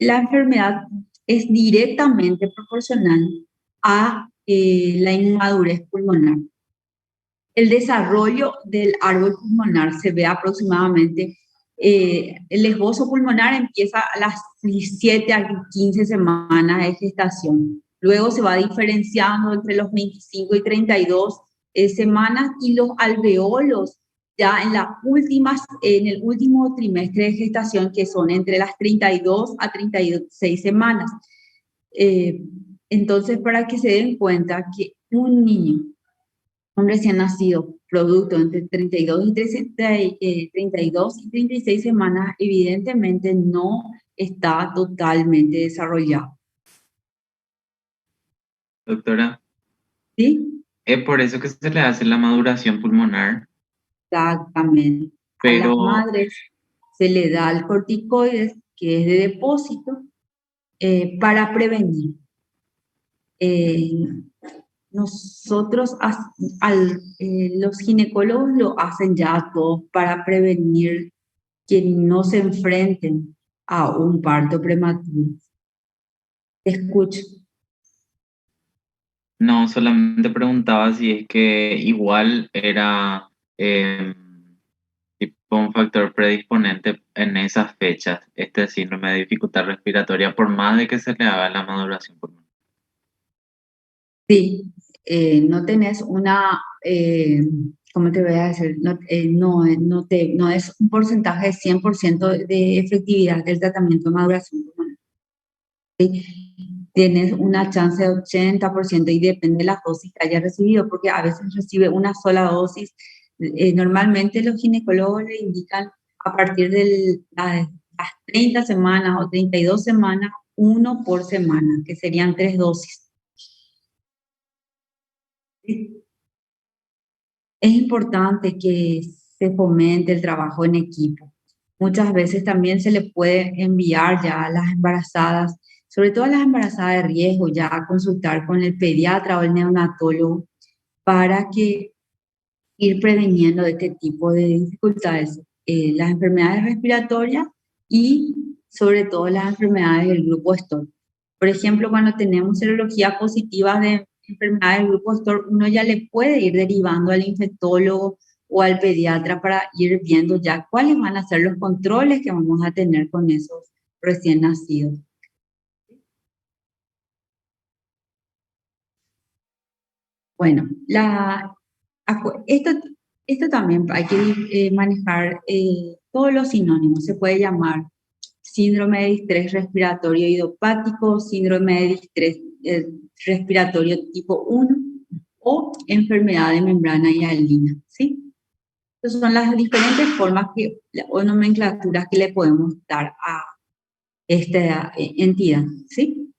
la enfermedad es directamente proporcional a la inmadurez pulmonar. El desarrollo del árbol pulmonar se ve aproximadamente, el esbozo pulmonar empieza a las 7 a 15 semanas de gestación. Luego se va diferenciando entre los 25 y 32 semanas, y los alveolos ya en el último trimestre de gestación, que son entre las 32 a 36 semanas. Entonces, para que se den cuenta que un niño, un recién nacido, producto entre 32 y 36 semanas, evidentemente no está totalmente desarrollado. Doctora, ¿Sí? es por eso que se le hace la maduración pulmonar, Exactamente. A las pero madres se le da el corticoides, que es de depósito, para prevenir. Nosotros, los ginecólogos lo hacen ya todo para prevenir que no se enfrenten a un parto prematuro. Te escucho. no, solamente preguntaba si es que igual era tipo un factor predisponente en esas fechas, este síndrome de dificultad respiratoria, por más de que se le haga la maduración pulmonar. Sí, no tenés una, ¿cómo te voy a decir? No es un porcentaje de 100% de efectividad del tratamiento de maduración pulmonar. ¿Sí? Tienes una chance de 80% y depende de la dosis que haya recibido, porque a veces recibe una sola dosis. Normalmente los ginecólogos le indican a partir de las 30 semanas o 32 semanas, 1 por semana, que serían 3 dosis. Es importante que se fomente el trabajo en equipo. Muchas veces también se le puede enviar ya a las embarazadas, sobre todo a las embarazadas de riesgo, ya a consultar con el pediatra o el neonatólogo para que ir previniendo de este tipo de dificultades, las enfermedades respiratorias y sobre todo las enfermedades del grupo STOR. Por ejemplo, cuando tenemos serología positiva de enfermedades del grupo STOR, uno ya le puede ir derivando al infectólogo o al pediatra para ir viendo ya cuáles van a ser los controles que vamos a tener con esos recién nacidos. Bueno, esto también hay que manejar todos los sinónimos. Se puede llamar síndrome de distrés respiratorio idiopático, síndrome de distrés respiratorio tipo 1 o enfermedad de membrana hialina, ¿sí? Esas son las diferentes formas o nomenclaturas que le podemos dar a esta entidad, ¿sí?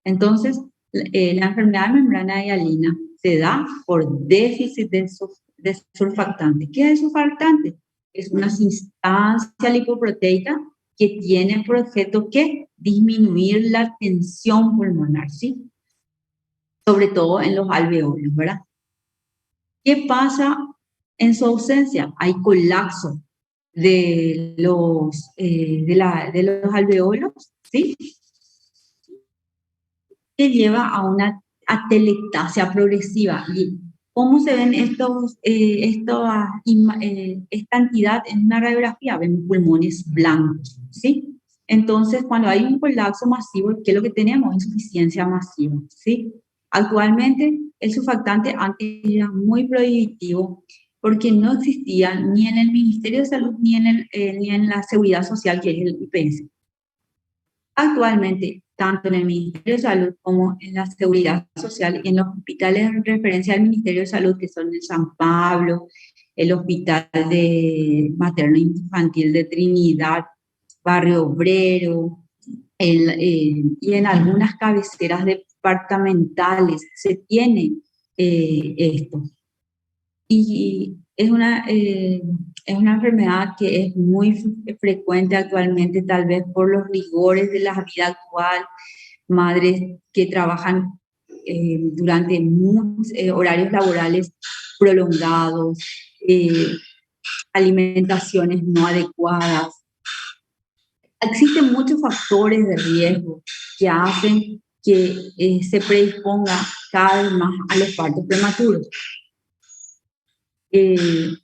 Entonces, la enfermedad de membrana hialina se da por déficit de surfactante. ¿Qué es el surfactante? Es una sustancia lipoproteica que tiene por objeto que disminuir la tensión pulmonar, ¿sí? Sobre todo en los alveolos, ¿verdad? ¿Qué pasa en su ausencia? Hay colapso de los alveolos, ¿sí? Que lleva a una atelectasia progresiva. ¿Y cómo se ven esta entidad en una radiografía? Ven pulmones blancos, ¿sí? Entonces, cuando hay un colapso masivo, ¿qué es lo que tenemos? Insuficiencia masiva, ¿sí? Actualmente, el surfactante antes era muy prohibitivo porque no existía ni en el Ministerio de Salud ni en la Seguridad Social, que es el IPS. Actualmente, tanto en el Ministerio de Salud como en la Seguridad Social y en los hospitales de referencia del Ministerio de Salud, que son el San Pablo, el Hospital Materno Infantil de Trinidad, Barrio Obrero, y en algunas cabeceras departamentales se tiene esto. Y es una enfermedad que es muy frecuente actualmente, tal vez por los rigores de la vida actual, madres que trabajan durante muchos horarios laborales prolongados, alimentaciones no adecuadas. Existen muchos factores de riesgo que hacen que se predisponga cada vez más a los partos prematuros. ¿Qué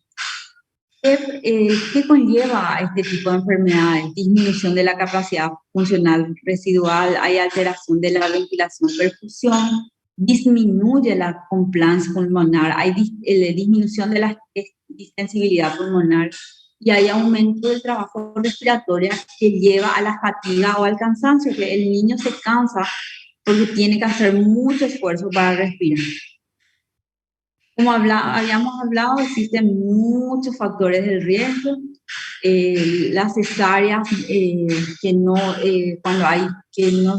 conlleva a este tipo de enfermedades? Disminución de la capacidad funcional residual, hay alteración de la ventilación, perfusión, disminuye la compliance pulmonar, hay disminución de la distensibilidad pulmonar y hay aumento del trabajo respiratorio que lleva a la fatiga o al cansancio, que el niño se cansa porque tiene que hacer mucho esfuerzo para respirar. Como habíamos hablado, existen muchos factores del riesgo. Las cesáreas, que no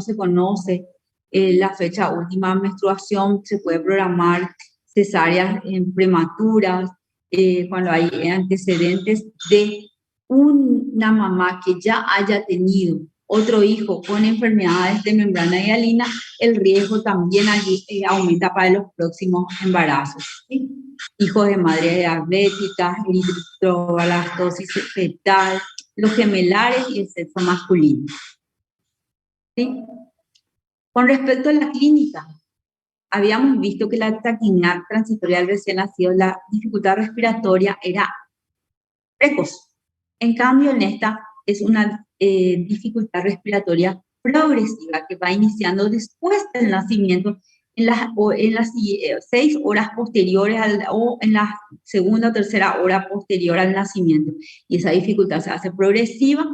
se conoce la fecha última de menstruación, se puede programar cesáreas prematuras, cuando hay antecedentes de una mamá que ya haya tenido otro hijo con enfermedades de membrana hialina, el riesgo también aumenta para los próximos embarazos, ¿sí? Hijos de madres diabéticas, eritroblastosis fetal, los gemelares y el sexo masculino, ¿sí? Con respecto a la clínica, habíamos visto que la taquimia transitoria del recién nacido, la dificultad respiratoria era precoz. En cambio, en esta es una dificultad respiratoria progresiva que va iniciando después del nacimiento en las 6 horas posteriores o en la segunda o tercera hora posterior al nacimiento. Y esa dificultad se hace progresiva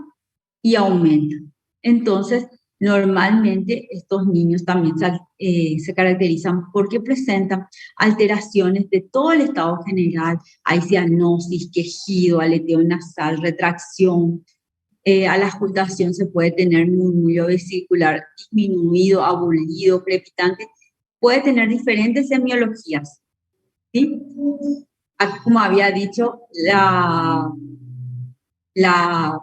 y aumenta. Entonces, normalmente estos niños también se caracterizan porque presentan alteraciones de todo el estado general. Hay cianosis, quejido, aleteo nasal, retracción. A la auscultación se puede tener murmullo vesicular disminuido, aburrido, crepitante. Puede tener diferentes semiologías, ¿sí? Como había dicho, los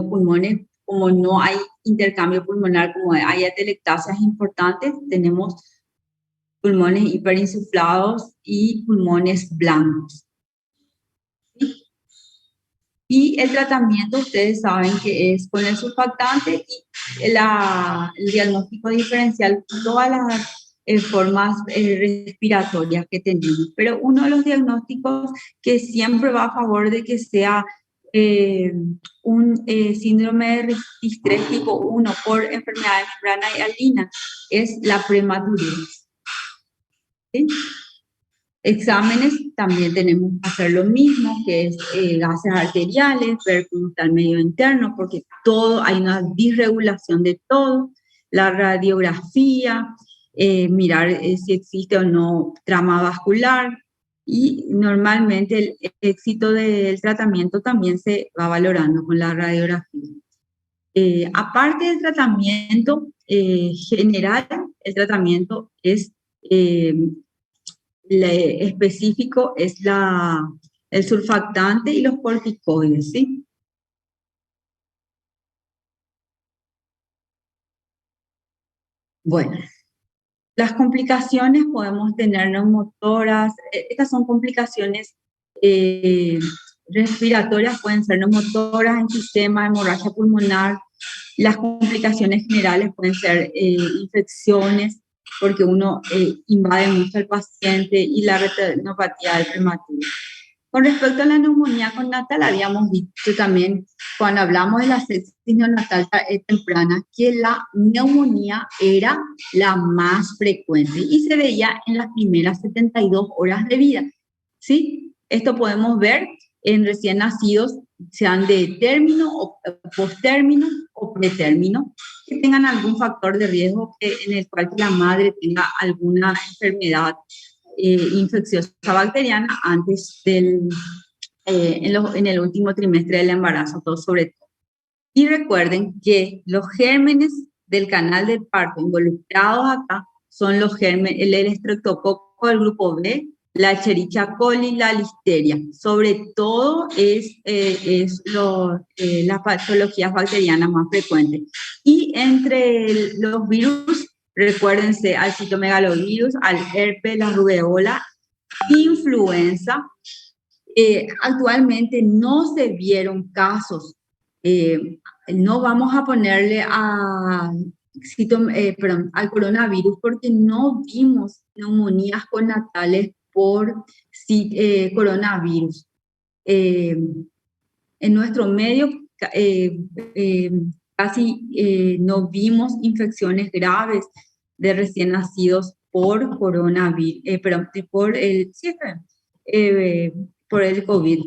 pulmones, como no hay intercambio pulmonar, como hay atelectasias importantes, tenemos pulmones hiperinsuflados y pulmones blancos. ¿Sí? Y el tratamiento, ustedes saben que es con el surfactante y el diagnóstico diferencial, todas las formas respiratorias que tenemos. Pero uno de los diagnósticos que siempre va a favor de que sea un síndrome de distrés tipo 1 por enfermedad de membrana hialina es la prematurez. ¿Sí? Exámenes también tenemos que hacer lo mismo, que es gases arteriales, ver cómo está el medio interno, porque hay una disregulación de todo, la radiografía, mirar si existe o no trama vascular, y normalmente el éxito del tratamiento también se va valorando con la radiografía. Aparte del tratamiento general, el tratamiento es específico es el surfactante y los corticoides, ¿sí? Bueno, las complicaciones podemos tener neumotoras, estas son complicaciones respiratorias, pueden ser neumotoras, enfisema, hemorragia pulmonar. Las complicaciones generales pueden ser infecciones, porque uno invade mucho al paciente, y la retinopatía del prematuro. Con respecto a la neumonía connatal, habíamos dicho también, cuando hablamos de la sepsis neonatal temprana, que la neumonía era la más frecuente y se veía en las primeras 72 horas de vida, ¿sí? Esto podemos ver en recién nacidos, sean de término o posttérmino o pretérmino, que tengan algún factor de riesgo en el cual la madre tenga alguna enfermedad infecciosa bacteriana antes en el último trimestre del embarazo, todo sobre todo. Y recuerden que los gérmenes del canal del parto involucrados acá son los gérmenes, el estreptococo del grupo B, la Escherichia coli, la listeria. Sobre todo las patologías bacterianas más frecuentes. Y entre los virus, recuérdense al citomegalovirus, al herpes, la rubeola, influenza. Actualmente no se vieron casos. No vamos a ponerle al coronavirus porque no vimos neumonías connatales por coronavirus. En nuestro medio casi no vimos infecciones graves de recién nacidos por coronavirus, por el COVID,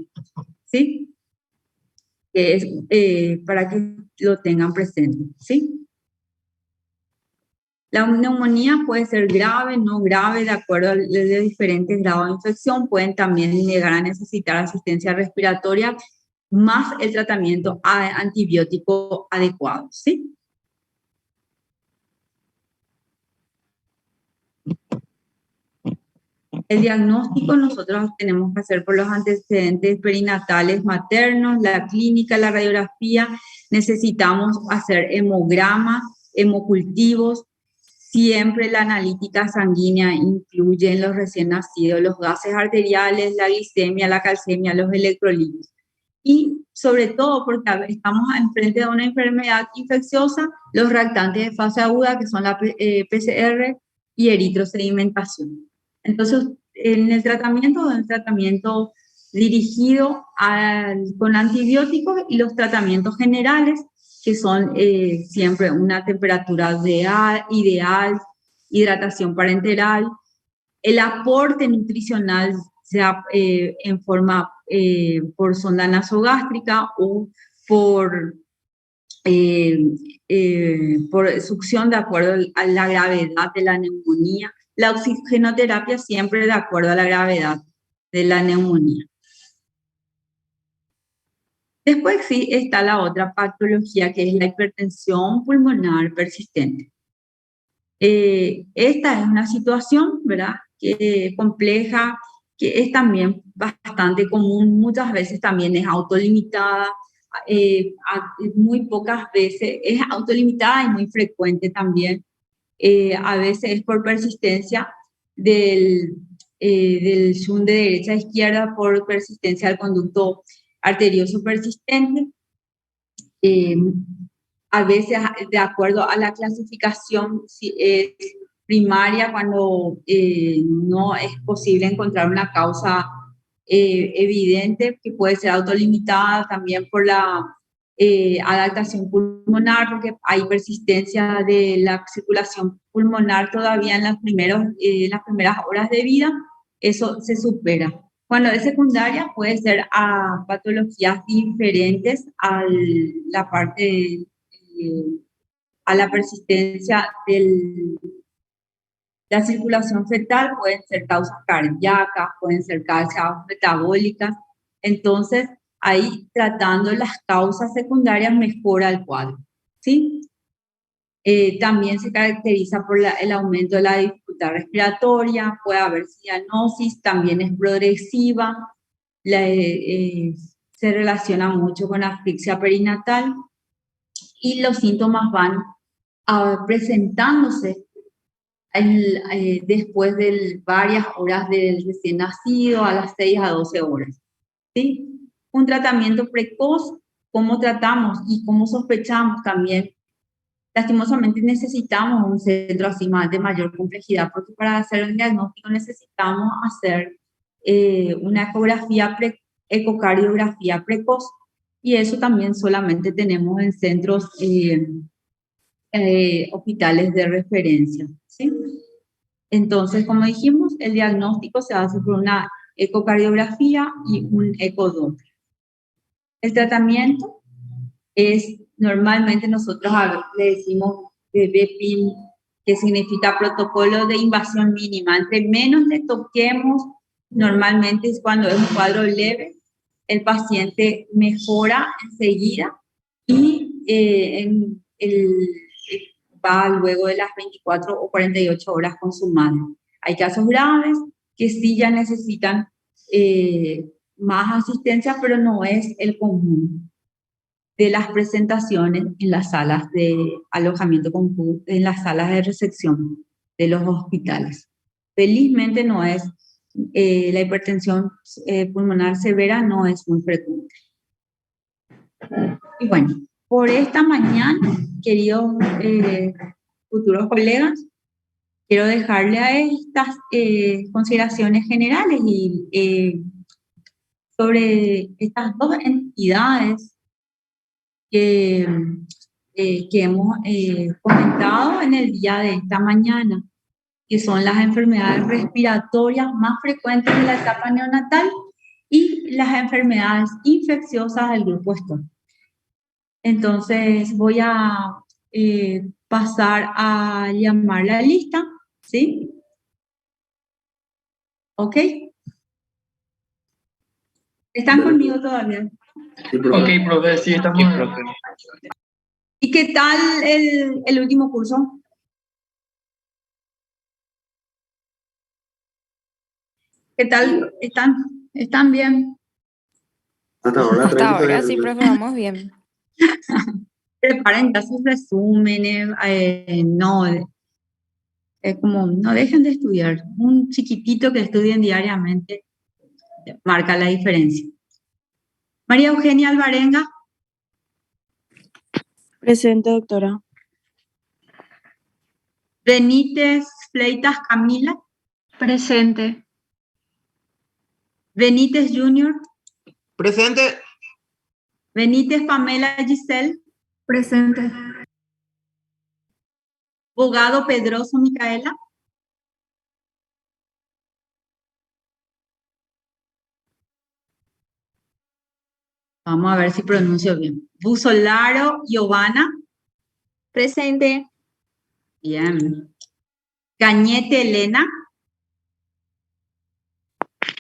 ¿sí? Que es para que lo tengan presente, ¿sí? La neumonía puede ser grave, no grave, de acuerdo a los diferentes grados de infección. Pueden también llegar a necesitar asistencia respiratoria más el tratamiento antibiótico adecuado, ¿sí? El diagnóstico nosotros tenemos que hacer por los antecedentes perinatales maternos, la clínica, la radiografía. Necesitamos hacer hemograma, hemocultivos. Siempre la analítica sanguínea incluye en los recién nacidos los gases arteriales, la glicemia, la calcemia, los electrolitos. Y sobre todo porque estamos enfrente de una enfermedad infecciosa, los reactantes de fase aguda, que son la PCR y eritrosedimentación. Entonces, en el tratamiento dirigido con antibióticos y los tratamientos generales, que son siempre una temperatura ideal, hidratación parenteral, el aporte nutricional sea en forma por sonda nasogástrica o por succión de acuerdo a la gravedad de la neumonía. La oxigenoterapia siempre de acuerdo a la gravedad de la neumonía. Después sí está la otra patología que es la hipertensión pulmonar persistente. Esta es una situación, ¿verdad?, compleja, que es también bastante común, muchas veces también es autolimitada, muy pocas veces es autolimitada y muy frecuente también. A veces es por persistencia del shunt de derecha a izquierda, por persistencia del conducto arterioso persistente. A veces, de acuerdo a la clasificación, si es primaria, cuando no es posible encontrar una causa evidente, que puede ser autolimitada también por la adaptación pulmonar, porque hay persistencia de la circulación pulmonar todavía en las primeras horas de vida. Eso se supera. Cuando es secundaria puede ser a patologías diferentes a la parte a la persistencia de la circulación fetal. Pueden ser causas cardíacas, pueden ser causas metabólicas. Entonces, ahí tratando las causas secundarias mejora el cuadro, ¿sí? También se caracteriza por el aumento de la dificultad respiratoria, puede haber cianosis, también es progresiva, se relaciona mucho con asfixia perinatal y los síntomas van presentándose después de varias horas del recién nacido, a las 6 a 12 horas, ¿sí? Un tratamiento precoz, ¿cómo tratamos y cómo sospechamos también? Lastimosamente necesitamos un centro así más de mayor complejidad, porque para hacer el diagnóstico necesitamos hacer una ecocardiografía precoz, y eso también solamente tenemos en centros hospitales de referencia, ¿sí? Entonces, como dijimos, el diagnóstico se hace por una ecocardiografía y un ecodoppler. El tratamiento es, normalmente nosotros le decimos BPIN, que significa protocolo de invasión mínima. Entre menos le toquemos, normalmente es cuando es un cuadro leve, el paciente mejora enseguida y va luego de las 24 o 48 horas con su madre. Hay casos graves que sí ya necesitan más asistencia, pero no es el común de las presentaciones en las salas de alojamiento en las salas de recepción de los hospitales. Felizmente no es la hipertensión pulmonar severa no es muy frecuente. Y bueno, por esta mañana, queridos futuros colegas, quiero dejarle a estas consideraciones generales y sobre estas dos entidades que hemos comentado en el día de esta mañana, que son las enfermedades respiratorias más frecuentes de la etapa neonatal y las enfermedades infecciosas del grupo STON. Entonces voy a pasar a llamar la lista, ¿sí? ¿Ok? ¿Están conmigo todavía? Sí, profe. Ok, profe, sí, estamos. ¿Y qué tal el último curso? ¿Qué tal? ¿Están bien? Hasta ahora, Hasta tranquilo. ahora sí, profe, vamos bien. Preparen ya sus resúmenes, como no dejen de estudiar. Un chiquitito que estudien diariamente marca la diferencia. María Eugenia Alvarenga, Presente, doctora. Benítez Fleitas Camila, Presente. Benítez Junior, Presente. Benítez Pamela Giselle, Presente. Bogado Pedroso Micaela, vamos a ver si pronuncio bien, Busolaro Giovanna, Presente. bien, Cañete Elena,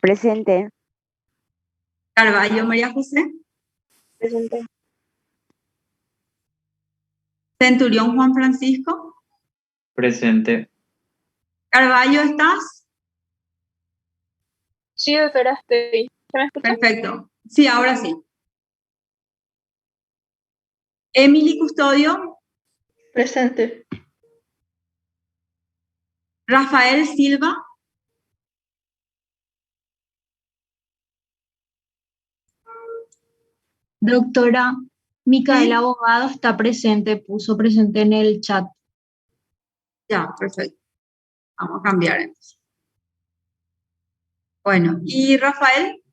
Presente. Carballo María José, Presente. Centurión Juan Francisco, Presente. Carballo, ¿estás? Sí, doctora, estoy. ¿Se me escucha? Perfecto, sí, ahora sí. Emily Custodio, Presente. Rafael Silva, Doctora, Micaela ¿sí? Abogado está presente, puso presente en el chat. Ya, perfecto. Vamos a cambiar entonces. Bueno, y Rafael,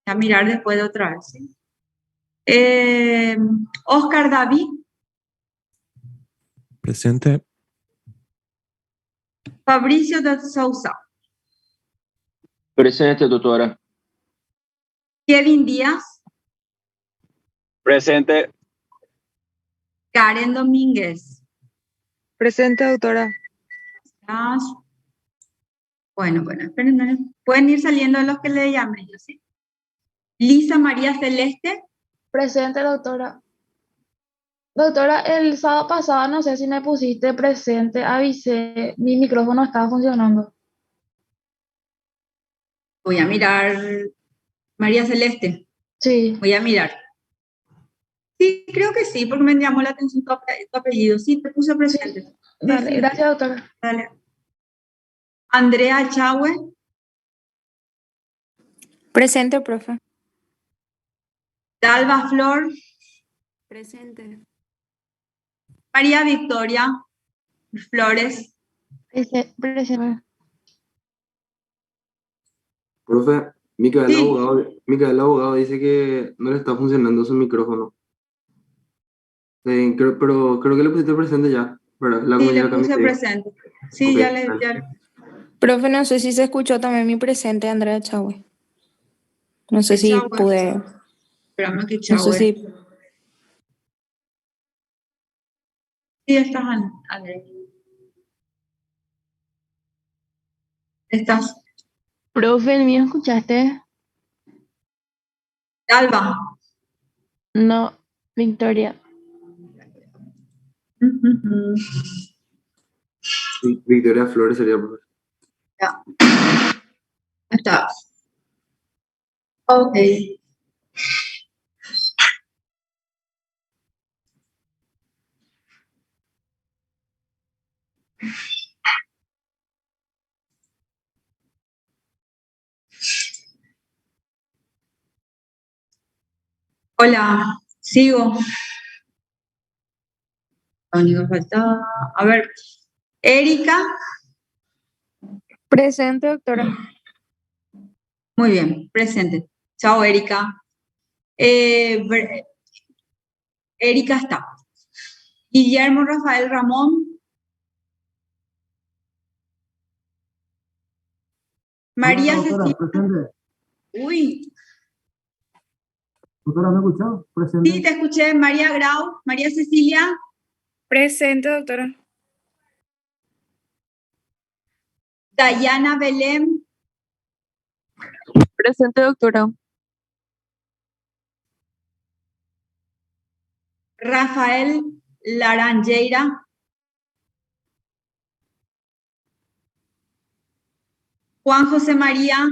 a mirar después de otra vez, ¿sí? Oscar David, Presente. Fabricio de Sousa, Presente, doctora. Kevin Díaz, Presente. Karen Domínguez. Presente, doctora. Gracias. Bueno, esperen, pueden ir saliendo los que le llamen, yo sí. Lisa María Celeste, Presente, doctora. Doctora, el sábado pasado no sé si me pusiste presente, avisé, mi micrófono estaba funcionando. voy a mirar, María Celeste, Sí, voy a mirar. Sí, creo que sí, porque me llamó la atención tu apellido. Sí, te puse sí, presente. Sí, dale, sí, gracias, doctora. dale. Andrea Chahue, Presente, profe. Dalva Flor, Presente. María Victoria Flores, Presente. Profe, sí, Micaela Abogado dice que no le está funcionando su micrófono. Pero creo que le pusiste presente ya, ¿verdad? La sí, le compañera Cami puse te dijo. presente. Sí, Ok, ya dale. Profe, no sé si se escuchó también mi presente, Andrea Chahue. No sé si Chahue, pude. esperamos que No sé Chahue. si. Sí, estás, Andrea. Estás, Profe, ¿el mío escuchaste? Dalva. No, Victoria. Ujú. Victoria Flores sería, profe. Ya, está. Ok. Hola, sigo. Lo único que falta. A ver, Erika. Presente, doctora. Muy bien, presente. Chao, Erika. Erika está. Guillermo Rafael Ramón. María Doctora, Cecilia. presente. Uy, Doctora, ¿me escuchó? Presente. sí, te escuché. María Grau. María Cecilia. Presente, doctora. Dayana Belén. Presente, doctora. Rafael Laranjeira. Juan José María.